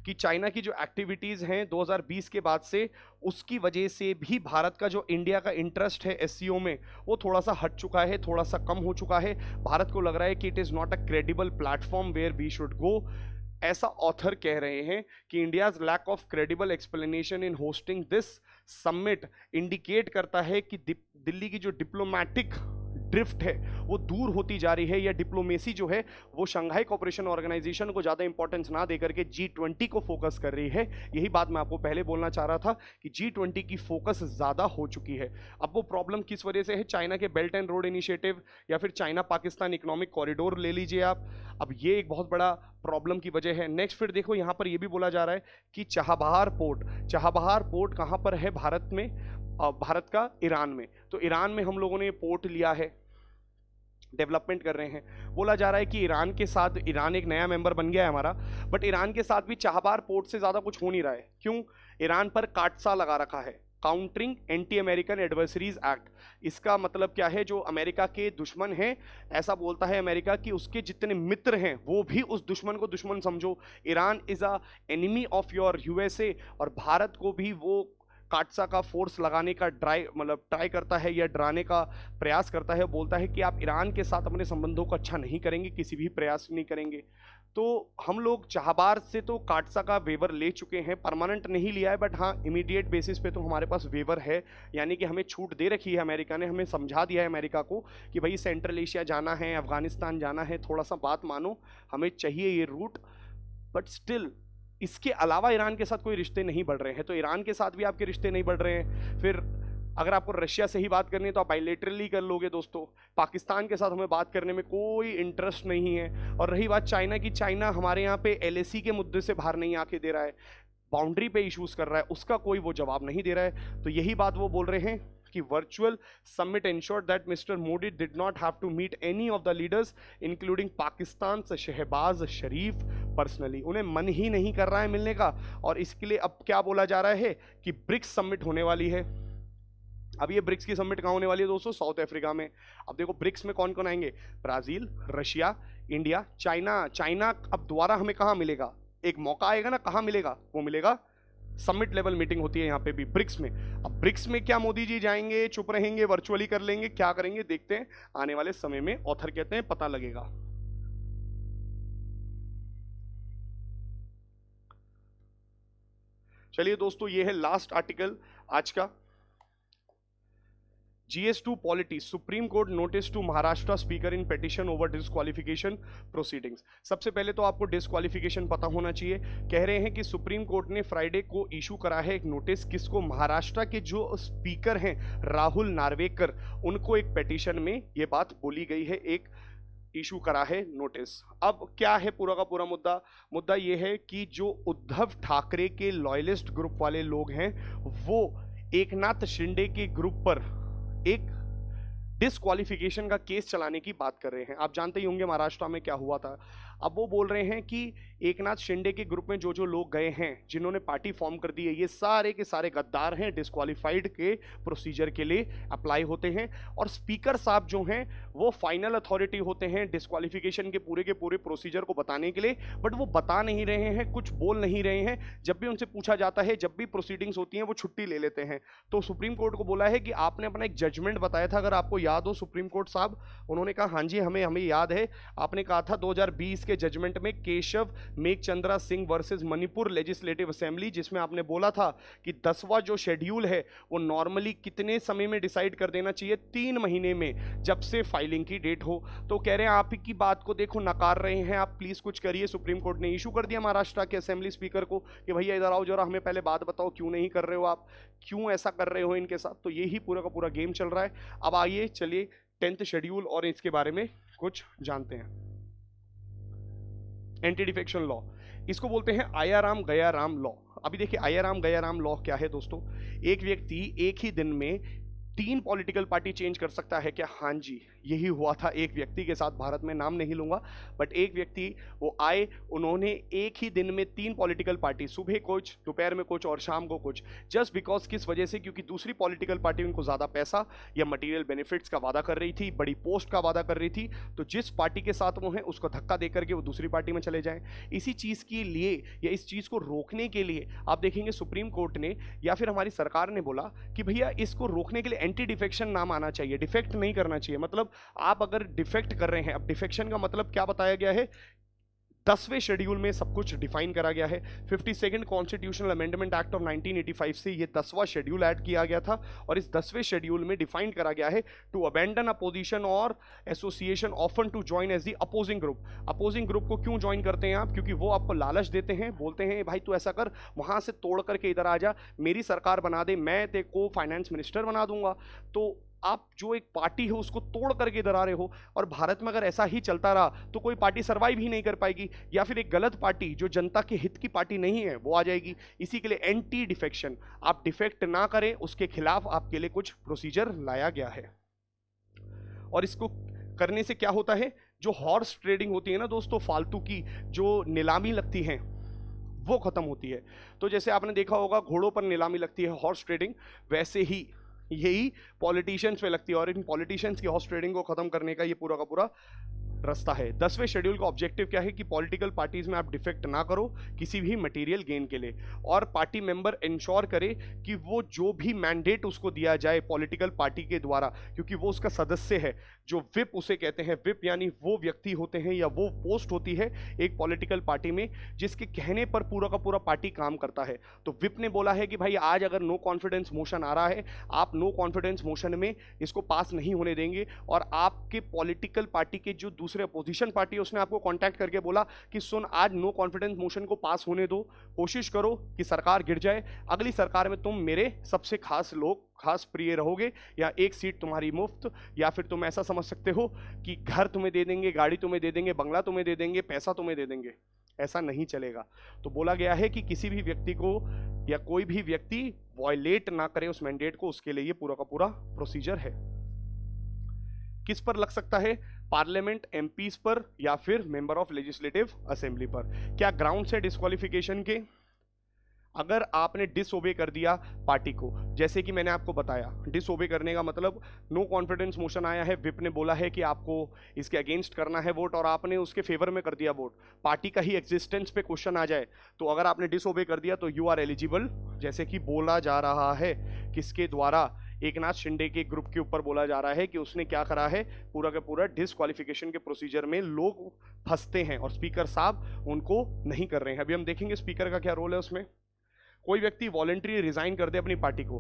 कि चाइना की जो एक्टिविटीज़ हैं 2020 के बाद से, उसकी वजह से भी भारत का जो इंडिया का इंटरेस्ट है एससीओ में वो थोड़ा सा हट चुका है, थोड़ा सा कम हो चुका है। भारत को लग रहा है कि it is not a credible platform where we should go. ऐसा ऑथर कह रहे हैं कि India's lack of credible explanation in hosting this summit indicate करता है कि दिल्ली की जो डिप्लोमेटिक ड्रिफ्ट है वो दूर होती जा रही है, या डिप्लोमेसी जो है वो शंघाई कोऑपरेशन ऑर्गेनाइजेशन को ज़्यादा इंपॉर्टेंस ना देकर के G20 को फोकस कर रही है। यही बात मैं आपको पहले बोलना चाह रहा था कि G20 की फोकस ज़्यादा हो चुकी है। अब वो प्रॉब्लम किस वजह से है, चाइना के बेल्ट एंड रोड इनिशिएटिव या फिर चाइना पाकिस्तान इकोनॉमिक कॉरिडोर ले लीजिए आप, अब ये एक बहुत बड़ा प्रॉब्लम की वजह है। नेक्स्ट फिर देखो यहाँ पर ये भी बोला जा रहा है कि चाबहार पोर्ट कहाँ पर है भारत में, भारत का ईरान में। तो ईरान में हम लोगों ने पोर्ट लिया है, डेवलपमेंट कर रहे हैं। बोला जा रहा है कि ईरान के साथ, ईरान एक नया मेंबर बन गया है हमारा, बट ईरान के साथ भी चाबहार पोर्ट से ज़्यादा कुछ हो नहीं रहा है। क्यों? ईरान पर काटसा लगा रखा है, countering anti American adversaries act. इसका मतलब क्या है, जो अमेरिका के दुश्मन हैं, ऐसा बोलता है अमेरिका कि उसके जितने मित्र हैं वो भी उस दुश्मन को दुश्मन समझो। Iran is a enemy of your USA, और भारत को भी वो काटसा का फोर्स लगाने का ट्राई करता है या डराने का प्रयास करता है। बोलता है कि आप ईरान के साथ अपने संबंधों को अच्छा नहीं करेंगे, किसी भी प्रयास नहीं करेंगे। तो हम लोग चाहबार से तो काटसा का वेवर ले चुके हैं, परमानेंट नहीं लिया है, बट हाँ इमीडिएट बेसिस पे तो हमारे पास वेवर है, यानी कि हमें छूट दे रखी है अमेरिका ने, हमें समझा दिया है अमेरिका को कि भाई सेंट्रल एशिया जाना है, अफगानिस्तान जाना है, थोड़ा सा बात मानो, हमें चाहिए ये रूट। बट स्टिल इसके अलावा ईरान के साथ कोई रिश्ते नहीं बढ़ रहे हैं, तो ईरान के साथ भी आपके रिश्ते नहीं बढ़ रहे हैं। फिर अगर आपको रशिया से ही बात करनी है तो आप बायलैटरली कर लोगे दोस्तों, पाकिस्तान के साथ हमें बात करने में कोई इंटरेस्ट नहीं है। और रही बात चाइना की, चाइना हमारे यहाँ पे LAC के मुद्दे से बाहर नहीं आके दे रहा है, बाउंड्री पे इश्यूज कर रहा है, उसका कोई वो जवाब नहीं दे रहा है। तो यही बात वो बोल रहे हैं कि virtual summit ensured that Mr. Modi did not have to meet any of the leaders including Pakistan's Shehbaz Sharif personally. उन्हें मन ही नहीं कर रहा है मिलने का, और इसके लिए अब क्या बोला जा रहा है कि ब्रिक्स समिट होने वाली है। अब ये ब्रिक्स की समिट कहाँ होने वाली है दोस्तों? साउथ अफ्रीका में। अब देखो ब्रिक्स में कौन कौन आएंगे? Brazil, Russia, India, China. China अब दोबारा हमें कहाँ मिलेगा? एक मौका आएगा ना, कहाँ मिलेगा? वो मिलेगा समिट लेवल मीटिंग होती है यहाँ पे भी, ब्रिक्स में। अब ब्रिक्स में क्या मोदी जी जाएंगे, चुप रहेंगे, वर्चुअली कर लेंगे, क्या करेंगे देखते हैं आने वाले समय में। ऑथर कहते हैं पता लगेगा। चलिए दोस्तों, ये है लास्ट आर्टिकल आज का। GS2 polity, Supreme Court notice to Maharashtra speaker in petition over disqualification proceedings. सबसे पहले तो आपको डिस्क्वालिफिकेशन पता होना चाहिए। कह रहे हैं कि सुप्रीम कोर्ट ने फ्राइडे को इशू करा है एक नोटिस, किसको? महाराष्ट्र के जो स्पीकर हैं राहुल नार्वेकर, उनको एक पिटीशन में ये बात बोली गई है, एक इशू करा है नोटिस। अब क्या है पूरा का पूरा मुद्दा ये है कि जो उद्धव ठाकरे के लॉयलिस्ट ग्रुप वाले लोग हैं वो एकनाथ शिंदे के ग्रुप पर एक डिस्क्वालिफिकेशन का केस चलाने की बात कर रहे हैं। आप जानते ही होंगे महाराष्ट्र में क्या हुआ था। अब वो बोल रहे हैं कि एकनाथ शिंदे के ग्रुप में जो जो लोग गए हैं, जिन्होंने पार्टी फॉर्म कर दी है, ये सारे के सारे गद्दार हैं, डिस्क्वालिफाइड के प्रोसीजर के लिए अप्लाई होते हैं। और स्पीकर साहब जो हैं वो फाइनल अथॉरिटी होते हैं डिस्क्वालिफिकेशन के पूरे प्रोसीजर को बताने के लिए, बट वो बता नहीं रहे हैं, कुछ बोल नहीं रहे हैं। जब भी उनसे पूछा जाता है, जब भी प्रोसीडिंग्स होती हैं, वो छुट्टी ले लेते हैं। तो सुप्रीम कोर्ट को बोला है कि आपने अपना एक जजमेंट बताया था, अगर आपको याद हो सुप्रीम कोर्ट साहब, उन्होंने कहा हाँ जी हमें याद है, आपने कहा था 2020 के जजमेंट में Keshav Meghachandra Singh versus Manipur legislative assembly, जिसमें आपने बोला था कि 10वां जो शेड्यूल है वो नॉर्मली कितने समय में डिसाइड कर देना चाहिए, 3 महीने में, जब से फाइलिंग की डेट हो। तो कह रहे हैं आप ही की बात को देखो नकार रहे हैं, आप प्लीज कुछ करिए। सुप्रीम कोर्ट ने इशू कर दिया महाराष्ट्र के असेंबली स्पीकर को कि भैया इधर आओ जरा, हमें पहले बात बताओ क्यों नहीं कर रहे हो, आप क्यों ऐसा कर रहे हो इनके साथ। तो यही पूरा का पूरा गेम चल रहा है। अब आइए चलिए 10th शेड्यूल और इसके बारे में कुछ जानते हैं। एंटी डिफेक्शन लॉ, इसको बोलते हैं आया राम गया राम लॉ। अभी देखिए आया राम गया राम लॉ क्या है दोस्तों। एक व्यक्ति एक ही दिन में 3 पॉलिटिकल पार्टी चेंज कर सकता है क्या? हाँ जी, यही हुआ था एक व्यक्ति के साथ, भारत में नाम नहीं लूंगा, बट एक व्यक्ति वो आए, उन्होंने एक ही दिन में 3 पॉलिटिकल पार्टी, सुबह कुछ, दोपहर में कुछ और शाम को कुछ, जस्ट बिकॉज किस वजह से, क्योंकि दूसरी पॉलिटिकल पार्टी उनको ज्यादा पैसा या मटेरियल बेनिफिट्स का वादा कर रही थी, बड़ी पोस्ट का वादा कर रही थी, तो जिस पार्टी के साथ वो है उसको धक्का दे करके वो दूसरी पार्टी में चले जाएं। इसी चीज के लिए या इस चीज को रोकने के लिए आप देखेंगे सुप्रीम कोर्ट ने या फिर हमारी सरकार ने बोला कि भैया इसको रोकने के लिए एंटी डिफेक्शन नाम आना चाहिए, डिफेक्ट नहीं करना चाहिए। मतलब आप अगर डिफेक्ट कर रहे हैं, अब डिफेक्शन का मतलब क्या बताया गया है, 10वें शेड्यूल में सब कुछ डिफाइन करा गया है। 52nd constitutional amendment act of 1985 से ये 10वां शेड्यूल ऐड किया गया था और इस 10वें शेड्यूल में डिफाइन करा गया है टू अबैंडन अ पोजीशन और association often to join as the opposing group. Opposing group को क्यों ज्वाइन करते हैं आप? क्योंकि वो आपको लालच देते हैं, बोलते हैं भाई तू ऐसा कर, वहां से तोड़ करके इधर आ जा, मेरी सरकार बना दे, मैं तेरे को फाइनेंस मिनिस्टर बना दूंगा। तो आप जो एक पार्टी है उसको तोड़ करके इधर आ रहे हो, और भारत में अगर ऐसा ही चलता रहा तो कोई पार्टी सर्वाइव ही नहीं कर पाएगी, या फिर एक गलत पार्टी जो जनता के हित की पार्टी नहीं है वो आ जाएगी। इसी के लिए एंटी डिफेक्शन, आप डिफेक्ट ना करें उसके खिलाफ आपके लिए कुछ प्रोसीजर लाया गया है। और इसको करने से क्या होता है, जो हॉर्स ट्रेडिंग होती है ना दोस्तों, फालतू की जो नीलामी लगती है वो खत्म होती है। तो जैसे आपने देखा होगा घोड़ों पर नीलामी लगती है हॉर्स ट्रेडिंग, वैसे ही यही पॉलिटिशियंस पे लगती है, और इन पॉलिटिशियंस की हॉर्स ट्रेडिंग को खत्म करने का ये पूरा का पूरा रास्ता है। 10वें शेड्यूल का ऑब्जेक्टिव क्या है कि पॉलिटिकल पार्टीज में आप डिफेक्ट ना करो किसी भी मटेरियल गेन के लिए, और पार्टी मेंबर इंश्योर करे कि वो जो भी मैंडेट उसको दिया जाए पॉलिटिकल पार्टी के द्वारा, क्योंकि वो उसका सदस्य है, जो विप उसे कहते हैं, विप यानी वो व्यक्ति होते हैं या वो पोस्ट होती है एक पॉलिटिकल पार्टी में जिसके कहने पर पूरा का पूरा पार्टी काम करता है। तो विप ने बोला है कि भाई आज अगर नो कॉन्फिडेंस मोशन आ रहा है, आप नो कॉन्फिडेंस मोशन में इसको पास नहीं होने देंगे, और आपके पॉलिटिकल पार्टी के जो दूसरे अपोजिशन पार्टी है उसने आपको कांटेक्ट करके बोला कि सुन आज नो कॉन्फिडेंस मोशन को पास होने दो, कोशिश करो कि सरकार गिर जाए, अगली सरकार में तुम मेरे सबसे खास लोग, खास प्रिय रहोगे, या एक सीट तुम्हारी मुफ्त, या फिर तुम ऐसा समझ सकते हो कि घर तुम्हें दे देंगे, गाड़ी तुम्हें दे देंगे, बंगला तुम्हें दे देंगे, पैसा तुम्हें दे देंगे। ऐसा नहीं चलेगा। तो बोला गया है कि किसी भी व्यक्ति को या कोई भी व्यक्ति वॉयलेट ना करे उस मैंडेट को, उसके लिए ये पूरा का पूरा प्रोसीजर है। किस पर लग सकता है? पार्लियामेंट, एमपीज पर या फिर मेंबर ऑफ लेजिस्लेटिव असेंबली पर। क्या ग्राउंड्स है डिस्क्वालिफिकेशन के? अगर आपने डिसओबे कर दिया पार्टी को, जैसे कि मैंने आपको बताया, डिसओबे करने का मतलब नो कॉन्फिडेंस मोशन आया है, विप ने बोला है कि आपको इसके अगेंस्ट करना है वोट, और आपने उसके फेवर में कर दिया वोट, पार्टी का ही एग्जिस्टेंस पे क्वेश्चन आ जाए, तो अगर आपने डिसओबे कर दिया तो यू आर एलिजिबल, जैसे कि बोला जा रहा है किसके द्वारा, एकनाथ शिंदे के ग्रुप के ऊपर बोला जा रहा है कि उसने क्या करा है, पूरा का पूरा डिसक्वालिफिकेशन के प्रोसीजर में लोग फंसते हैं और स्पीकर साहब उनको नहीं कर रहे हैं। अभी हम देखेंगे स्पीकर का क्या रोल है उसमें। कोई व्यक्ति वॉलंटरी रिजाइन कर दे अपनी पार्टी को,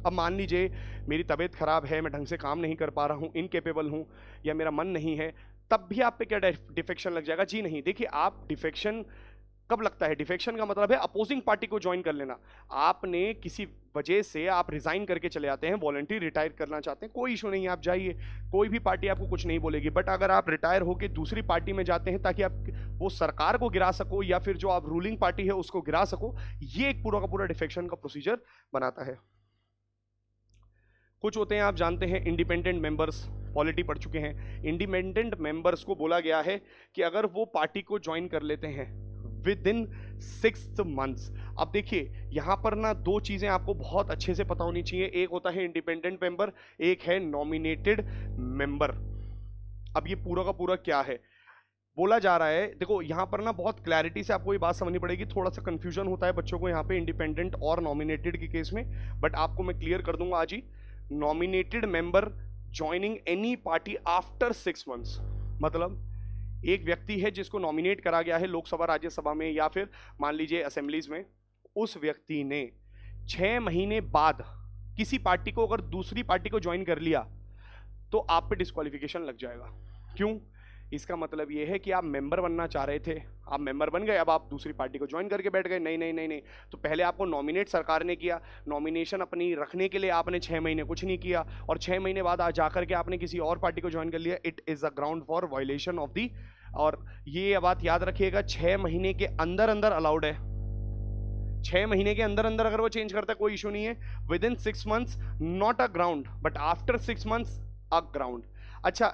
अब मान लीजिए मेरी तबीयत खराब है, मैं ढंग से काम नहीं कर पा रहा हूँ, इनकेपेबल हूँ, या मेरा मन नहीं है, तब भी आप पे क्या डिफेक्शन लग जाएगा? जी नहीं। देखिए आप डिफेक्शन कब लगता है? डिफेक्शन का मतलब है अपोजिंग पार्टी को ज्वाइन कर लेना। आपने किसी वजह से आप रिजाइन करके चले आते हैं, वॉलंटरी रिटायर करना चाहते हैं, कोई इशू नहीं है, आप जाइए, कोई भी पार्टी आपको कुछ नहीं बोलेगी। बट अगर आप रिटायर होकर दूसरी पार्टी में जाते हैं ताकि आप वो सरकार को गिरा सको या फिर जो आप रूलिंग पार्टी है उसको गिरा सको, ये एक पूरा का पूरा डिफेक्शन का प्रोसीजर बनाता है। कुछ होते हैं आप जानते हैं इंडिपेंडेंट मेंबर्स, पॉलिटी पढ़ चुके हैं। इंडिपेंडेंट मेंबर्स को बोला गया है कि अगर वो पार्टी को ज्वाइन कर लेते हैं विद इन 6 months। अब देखिए यहां पर ना दो चीजें आपको बहुत अच्छे से पता होनी चाहिए, एक होता है इंडिपेंडेंट मेंबर, एक है नॉमिनेटेड मेंबर। अब ये पूरा का पूरा क्या है बोला जा रहा है, देखो यहां पर ना बहुत क्लैरिटी से आपको ये बात समझनी पड़ेगी, थोड़ा सा कंफ्यूजन होता है बच्चों को यहाँ पे इंडिपेंडेंट और नॉमिनेटेड के केस में, बट आपको मैं क्लियर कर दूंगा आज ही। Nominated member joining any party after 6 months, मतलब एक व्यक्ति है जिसको नॉमिनेट करा गया है लोकसभा राज्यसभा में या फिर मान लीजिए असेंबलीज में, उस व्यक्ति ने 6 महीने बाद किसी पार्टी को अगर दूसरी पार्टी को ज्वाइन कर लिया तो आप पे डिस्क्वालिफिकेशन लग जाएगा। क्यों? इसका मतलब ये है कि आप मेंबर बनना चाह रहे थे, आप मेंबर बन गए, अब आप दूसरी पार्टी को ज्वाइन करके बैठ गए। नहीं नहीं नहीं नहीं, तो पहले आपको नॉमिनेट सरकार ने किया, नॉमिनेशन अपनी रखने के लिए आपने 6 महीने कुछ नहीं किया और 6 महीने बाद आज जाकर के आपने किसी और पार्टी को ज्वाइन कर लिया। It is a ground for violation of the, और ये बात याद रखिएगा 6 महीने के अंदर अंदर अलाउड है। 6 महीने के अंदर अंदर अगर वो चेंज करता है कोई इशू नहीं है। With in 6 months not a ground, but after 6 months a ground. अच्छा,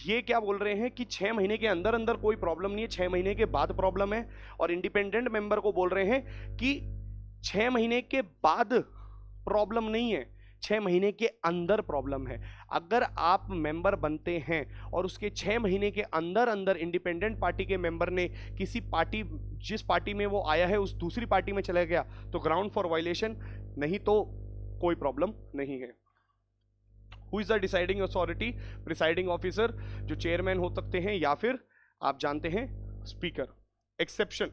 ये क्या बोल रहे हैं कि 6 महीने के अंदर अंदर कोई प्रॉब्लम नहीं है, 6 महीने के बाद प्रॉब्लम है। और इंडिपेंडेंट मेंबर को बोल रहे हैं कि 6 महीने के बाद प्रॉब्लम नहीं है, 6 महीने के अंदर प्रॉब्लम है। अगर आप मेंबर बनते हैं और उसके 6 महीने के अंदर अंदर इंडिपेंडेंट पार्टी के मेंबर ने किसी पार्टी, जिस पार्टी में वो आया है उस दूसरी पार्टी में चला गया, तो ग्राउंड फॉर वायलेशन, नहीं तो कोई प्रॉब्लम नहीं है। Who is the deciding authority? Presiding officer, जो चेयरमैन हो सकते हैं या फिर आप जानते हैं स्पीकर। एक्सेप्शन,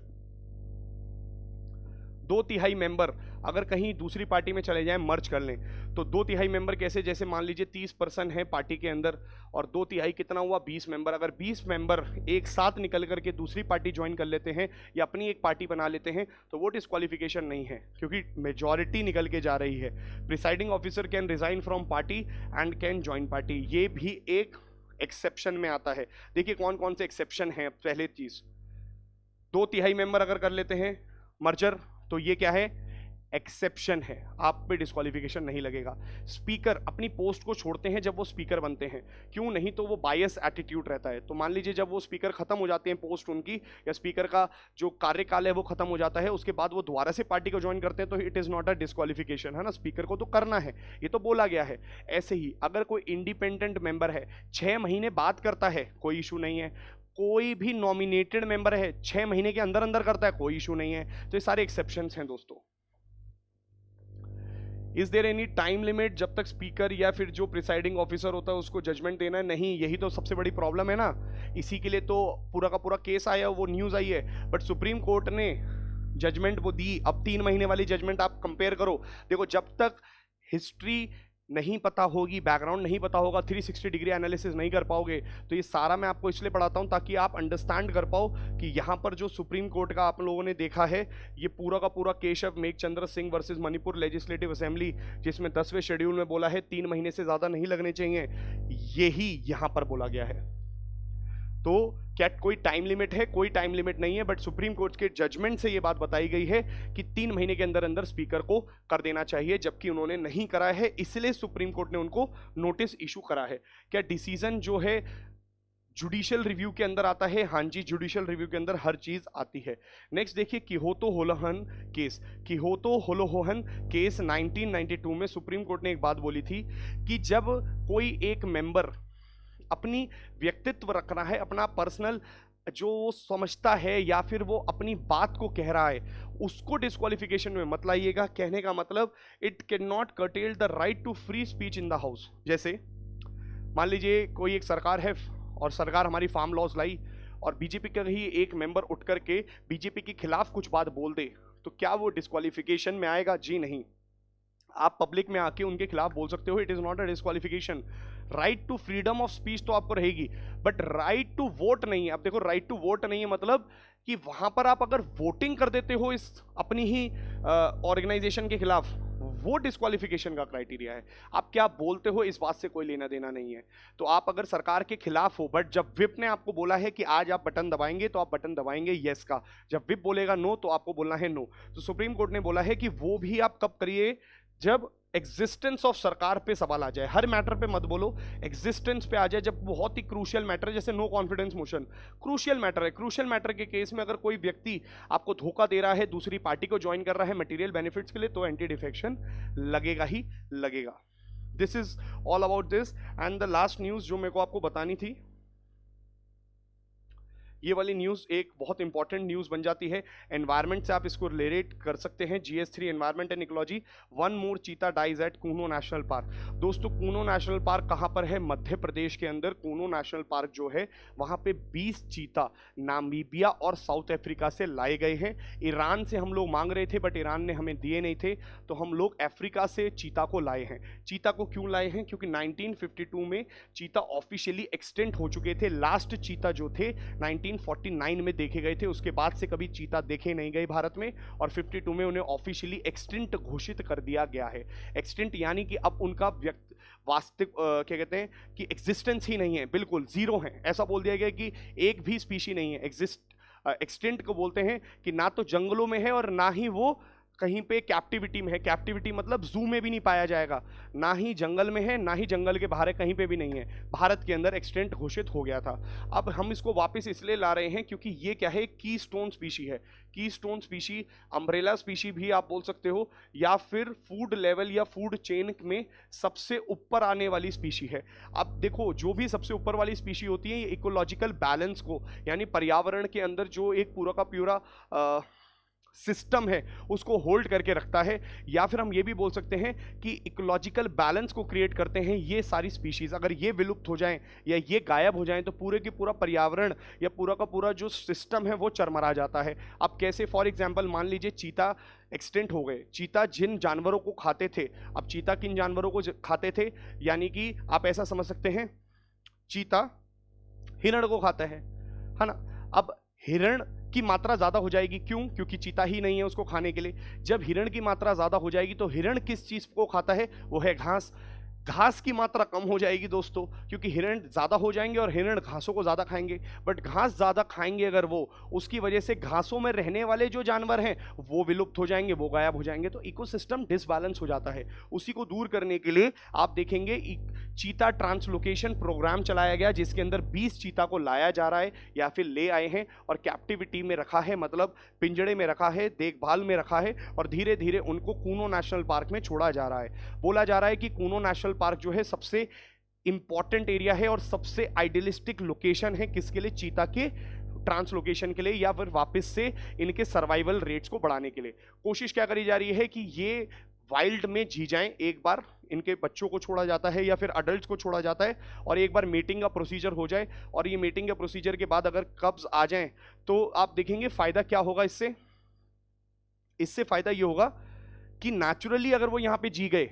2/3 मेंबर अगर कहीं दूसरी पार्टी में चले जाएं, मर्ज कर लें, तो 2/3 मेंबर कैसे? जैसे मान लीजिए 30% है पार्टी के अंदर और 2/3 कितना हुआ? 20 मेंबर। अगर 20 मेंबर एक साथ निकल करके दूसरी पार्टी ज्वाइन कर लेते हैं या अपनी एक पार्टी बना लेते हैं तो वो डिस्क्वालिफिकेशन नहीं है, क्योंकि मेजॉरिटी निकल के जा रही है। Presiding officer can resign from party and can join party, ये भी एक एक्सेप्शन में आता है। देखिए कौन कौन से एक्सेप्शन हैं। पहले चीज, 2/3 मेंबर अगर कर लेते हैं मर्जर, तो ये क्या है? एक्सेप्शन है, आप पे डिस्क्वालिफिकेशन नहीं लगेगा। स्पीकर अपनी पोस्ट को छोड़ते हैं जब वो स्पीकर बनते हैं, क्यों? नहीं तो वो बायस एटीट्यूड रहता है। तो मान लीजिए जब वो स्पीकर खत्म हो जाते हैं, पोस्ट उनकी या स्पीकर का जो कार्यकाल है वो खत्म हो जाता है, उसके बाद वो दोबारा से पार्टी को ज्वाइन करते हैं, तो it is not a disqualification, है ना। स्पीकर को तो करना है, ये तो बोला गया है। ऐसे ही अगर कोई इंडिपेंडेंट मेंबर है 6 महीने बाद करता है, कोई इशू नहीं है। कोई भी नॉमिनेटेड मेंबर है 6 महीने के अंदर अंदर करता है, कोई इशू नहीं है। तो ये सारे एक्सेप्शंस हैं दोस्तों। Is there any time limit जब तक स्पीकर या फिर जो प्रिसाइडिंग ऑफिसर होता है उसको जजमेंट देना है? नहीं, यही तो सबसे बड़ी प्रॉब्लम है ना, इसी के लिए तो पूरा का पूरा केस आया, वो न्यूज आई है। बट सुप्रीम कोर्ट ने जजमेंट वो दी। अब 3 महीने वाली जजमेंट आप कंपेयर करो, देखो जब तक हिस्ट्री नहीं पता होगी, बैकग्राउंड नहीं पता होगा, 360 डिग्री एनालिसिस नहीं कर पाओगे, तो ये सारा मैं आपको इसलिए पढ़ाता हूं ताकि आप अंडरस्टैंड कर पाओ कि यहां पर जो सुप्रीम कोर्ट का आप लोगों ने देखा है, ये पूरा का पूरा Keshav Meghachandra Singh versus Manipur legislative assembly, जिसमें 10वें शेड्यूल में बोला है 3 महीने से ज्यादा नहीं लगने चाहिए, यही यहां पर बोला गया है। तो क्या कोई टाइम लिमिट है? कोई टाइम लिमिट नहीं है, बट सुप्रीम कोर्ट के जजमेंट से यह बात बताई गई है कि 3 महीने के अंदर अंदर स्पीकर को कर देना चाहिए, जबकि उन्होंने नहीं करा है, इसलिए सुप्रीम कोर्ट ने उनको नोटिस इशू करा है। क्या डिसीजन जो है जुडिशियल रिव्यू के अंदर आता है? हाँ जी, जुडिशियल रिव्यू के अंदर हर चीज आती है। नेक्स्ट देखिए किहोतो होलोहन केस। किहोतो होलोहन केस 1992 में सुप्रीम कोर्ट ने एक बात बोली थी कि जब कोई एक मेंबर अपनी व्यक्तित्व रख रहा है, अपना पर्सनल जो वो समझता है या फिर वो अपनी बात को कह रहा है, उसको डिस्क्वालिफिकेशन में मत लाइएगा। कहने का मतलब it can not curtail the right to free speech in the house. जैसे मान लीजिए कोई एक सरकार है और सरकार हमारी फार्म लॉज लाई और बीजेपी का ही एक मेंबर उठ करके बीजेपी के खिलाफ कुछ बात बोल दे, तो क्या वो डिस्क्वालिफिकेशन में आएगा? जी नहीं। आप पब्लिक में आके उनके खिलाफ बोल सकते हो, it is not a disqualification. Right to freedom of speech तो आपको रहेगी, बट राइट टू वोट नहीं है। अब देखो राइट टू वोट नहीं है मतलब कि वहां पर आप अगर वोटिंग कर देते हो इस अपनी ही ऑर्गेनाइजेशन के खिलाफ, वो डिस्क्वालिफिकेशन का क्राइटेरिया है। आप क्या बोलते हो इस बात से कोई लेना देना नहीं है। तो आप अगर सरकार के खिलाफ हो, बट जब विप ने आपको बोला है कि आज आप बटन दबाएंगे तो आप बटन दबाएंगे यस का, जब विप बोलेगा नो तो आपको बोलना है नो। तो सुप्रीम कोर्ट ने बोला है कि वो भी आप कब करिए? जब एग्जिस्टेंस ऑफ सरकार पे सवाल आ जाए, हर मैटर पे मत बोलो, एग्जिस्टेंस पे आ जाए जब बहुत ही क्रूशियल मैटर, जैसे no confidence motion crucial matter है। क्रूशियल मैटर के केस में अगर कोई व्यक्ति आपको धोखा दे रहा है, दूसरी पार्टी को ज्वाइन कर रहा है मटेरियल बेनिफिट्स के लिए, तो एंटी डिफेक्शन लगेगा ही लगेगा। This is all about this. And the last news जो मेरे को आपको बतानी थी, ये वाली न्यूज एक बहुत इंपॉर्टेंट न्यूज बन जाती है, एनवायरमेंट से आप इसको रिलेट कर सकते हैं। GS3 environment and ecology, one more cheetah dies at Kuno national park. दोस्तों कूनो नेशनल पार्क कहां पर है? मध्य प्रदेश के अंदर कूनो नेशनल पार्क जो है वहां पे 20 चीता नामीबिया और साउथ अफ्रीका से लाए गए हैं। ईरान से हम लोग मांग रहे थे बट ईरान ने हमें दिए नहीं थे, तो हम लोग अफ्रीका से चीता को लाए हैं। चीता को क्यों लाए हैं? क्योंकि 1952 में चीता ऑफिशियली एक्सटेंट हो चुके थे। लास्ट चीता जो थे 1949 में देखे गए थे, उसके बाद से कभी चीता देखे नहीं गए भारत में, और 52 में उन्हें ऑफिशियली एक्सटिंक्ट घोषित कर दिया गया है। एक्सटिंक्ट यानी कि अब उनका वास्तविक क्या कहते हैं कि एग्जिस्टेंस ही नहीं है, बिल्कुल जीरो है, ऐसा बोल दिया गया कि एक भी स्पीशी नहीं है। एक्सटिंक्ट को बोलते हैं कि ना तो जंगलों में है और ना ही वो कहीं पे कैप्टिविटी में है। कैप्टिविटी मतलब जू में भी नहीं पाया जाएगा, ना ही जंगल में है, ना ही जंगल के बाहर है, कहीं पे भी नहीं है। भारत के अंदर एक्सटेंट घोषित हो गया था। अब हम इसको वापस इसलिए ला रहे हैं क्योंकि ये क्या है, की स्टोन स्पीशी है। की स्टोन स्पीशी, अम्ब्रेला स्पीशी भी आप बोल सकते हो, या फिर फूड लेवल या फूड चेन में सबसे ऊपर आने वाली स्पीशी है। अब देखो जो भी सबसे ऊपर वाली स्पीशी होती है, ये इकोलॉजिकल बैलेंस को, यानी पर्यावरण के अंदर जो एक पूरा का पूरा सिस्टम है उसको होल्ड करके रखता है, या फिर हम ये भी बोल सकते हैं कि इकोलॉजिकल बैलेंस को क्रिएट करते हैं ये सारी स्पीशीज। अगर ये विलुप्त हो जाएं या ये गायब हो जाएं तो पूरे के पूरा पर्यावरण या पूरा का पूरा जो सिस्टम है वो चरमरा जाता है। अब कैसे? फॉर एग्जांपल मान लीजिए चीता एक्सटेंट हो गए। चीता जिन जानवरों को खाते थे, अब चीता किन जानवरों को खाते थे, यानी कि आप ऐसा समझ सकते हैं चीता हिरण को खाता है ना। अब हिरण की मात्रा ज्यादा हो जाएगी, क्यों? क्योंकि चीता ही नहीं है उसको खाने के लिए। जब हिरण की मात्रा ज्यादा हो जाएगी तो हिरण किस चीज को खाता है? वो है घास। घास की मात्रा कम हो जाएगी दोस्तों, क्योंकि हिरण ज्यादा हो जाएंगे और हिरण घासों को ज्यादा खाएंगे। बट घास ज्यादा खाएंगे अगर वो, उसकी वजह से घासों में रहने वाले जो जानवर हैं वो विलुप्त हो जाएंगे, वो गायब हो जाएंगे, तो इकोसिस्टम डिसबैलेंस हो जाता है। उसी को दूर करने के लिए आप देखेंगे चीता ट्रांसलोकेशन प्रोग्राम चलाया गया, जिसके अंदर 20 चीता को लाया जा रहा है या फिर ले आए हैं और कैप्टिविटी में रखा है, मतलब पिंजड़े में रखा है, देखभाल में रखा है, और धीरे धीरे उनको कूनो नेशनल पार्क में छोड़ा जा रहा है। बोला जा रहा है कि कूनो नेशनल पार्क जो है सबसे इंपॉर्टेंट एरिया है और सबसे आइडियलिस्टिक लोकेशन है किसके लिए? चीता के ट्रांसलोकेशन के लिए, या फिर वापस से इनके सर्वाइवल रेट्स को बढ़ाने के लिए। कोशिश क्या करी जा रही है कि ये वाइल्ड में जी जाएं, एक बार इनके बच्चों को छोड़ा जाता है या फिर अडल्ट्स को छोड़ा जाता है, और एक बार मीटिंग का प्रोसीजर हो जाए, और ये मीटिंग के प्रोसीजर के बाद अगर कब्ज आ जाएं तो आप देखेंगे फायदा क्या होगा इससे फायदा ये होगा कि नेचुरली अगर वो यहाँ पे जी गए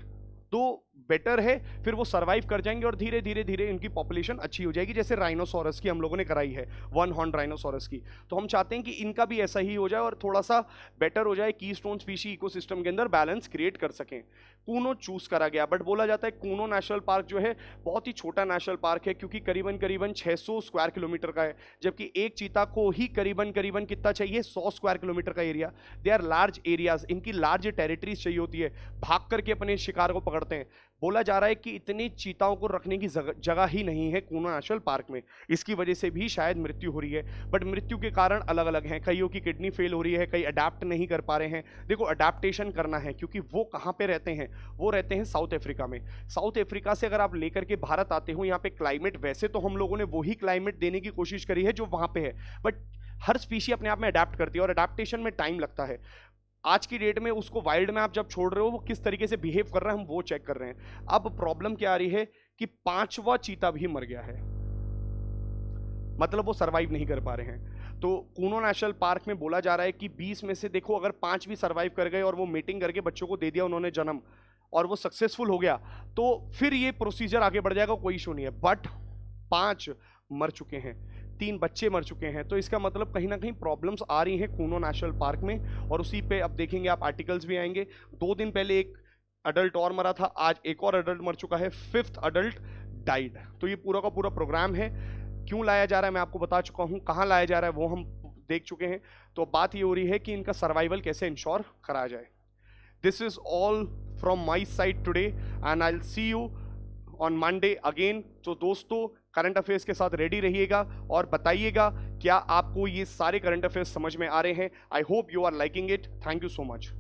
तो बेटर है, फिर वो सरवाइव कर जाएंगे और धीरे धीरे धीरे इनकी पॉपुलेशन अच्छी हो जाएगी, जैसे राइनोसोरस की हम लोगों ने कराई है, वन हॉर्न राइनोसोरस की। तो हम चाहते हैं कि इनका भी ऐसा ही हो जाए और थोड़ा सा बेटर हो जाए, कीस्टोन स्पीशी इकोसिस्टम के अंदर बैलेंस क्रिएट कर सकें। कूनो चूज करा गया, बट बोला जाता है कूनो नेशनल पार्क जो है बहुत ही छोटा नेशनल पार्क है, क्योंकि करीबन 600 स्क्वायर किलोमीटर का है, जबकि एक चीता को ही करीबन कितना चाहिए? 100 स्क्वायर किलोमीटर का area. They are large areas, इनकी लार्ज टेरिटरीज चाहिए होती है, भाग करके अपने शिकार को पकड़ते हैं। बोला जा रहा है कि इतनी चीताओं को रखने की जगह ही नहीं है कूनो नेशनल पार्क में, इसकी वजह से भी शायद मृत्यु हो रही है। बट मृत्यु के कारण अलग अलग हैं, कईयों की किडनी फेल हो रही है, कई अडेप्ट नहीं कर पा रहे हैं। देखो अडेप्टेशन करना है, क्योंकि वो कहाँ पे रहते हैं? वो रहते हैं साउथ अफ्रीका में। साउथ अफ्रीका से अगर आप लेकर के भारत आते हो, यहाँ पे क्लाइमेट, वैसे तो हम लोगों ने वही क्लाइमेट देने की कोशिश करी है जो वहाँ पे है, बट हर स्पीशी अपने आप में अडेप्ट करती है और अडेप्टेशन में टाइम लगता है। आज की डेट में उसको वाइल्ड में आप जब छोड़ रहे हो वो किस तरीके से बिहेव कर रहा है हम वो चेक कर रहे हैं। अब प्रॉब्लम क्या आ रही है कि 5वां चीता भी मर गया है, मतलब वो सरवाइव नहीं कर पा रहे हैं। तो कूनो नेशनल पार्क में बोला जा रहा है कि 20 में से देखो अगर 5 भी सरवाइव कर गए और वो मीटिंग करके बच्चों को दे दिया उन्होंने जन्म, और वो सक्सेसफुल हो गया, तो फिर ये प्रोसीजर आगे बढ़ जाएगा, कोई इशू नहीं है। बट 5 मर चुके हैं, 3 बच्चे मर चुके हैं, तो इसका मतलब कहीं ना कहीं प्रॉब्लम्स आ रही हैं कूनो नेशनल पार्क में। और उसी पे अब देखेंगे आप आर्टिकल्स भी आएंगे। 2 दिन पहले एक अडल्ट और मरा था, आज एक और अडल्ट मर चुका है, 5th अडल्ट डाइड। तो ये पूरा का पूरा प्रोग्राम है। क्यों लाया जा रहा है मैं आपको बता चुका हूँ, कहाँ लाया जा रहा है वो हम देख चुके हैं। तो बात ये हो रही है कि इनका सर्वाइवल कैसे इंश्योर कराया जाए। This is all from my side today and I will see you on Monday again. तो दोस्तों करंट अफेयर्स के साथ रेडी रहिएगा और बताइएगा क्या आपको ये सारे करंट अफेयर्स समझ में आ रहे हैं। I hope you are liking it. Thank you so much.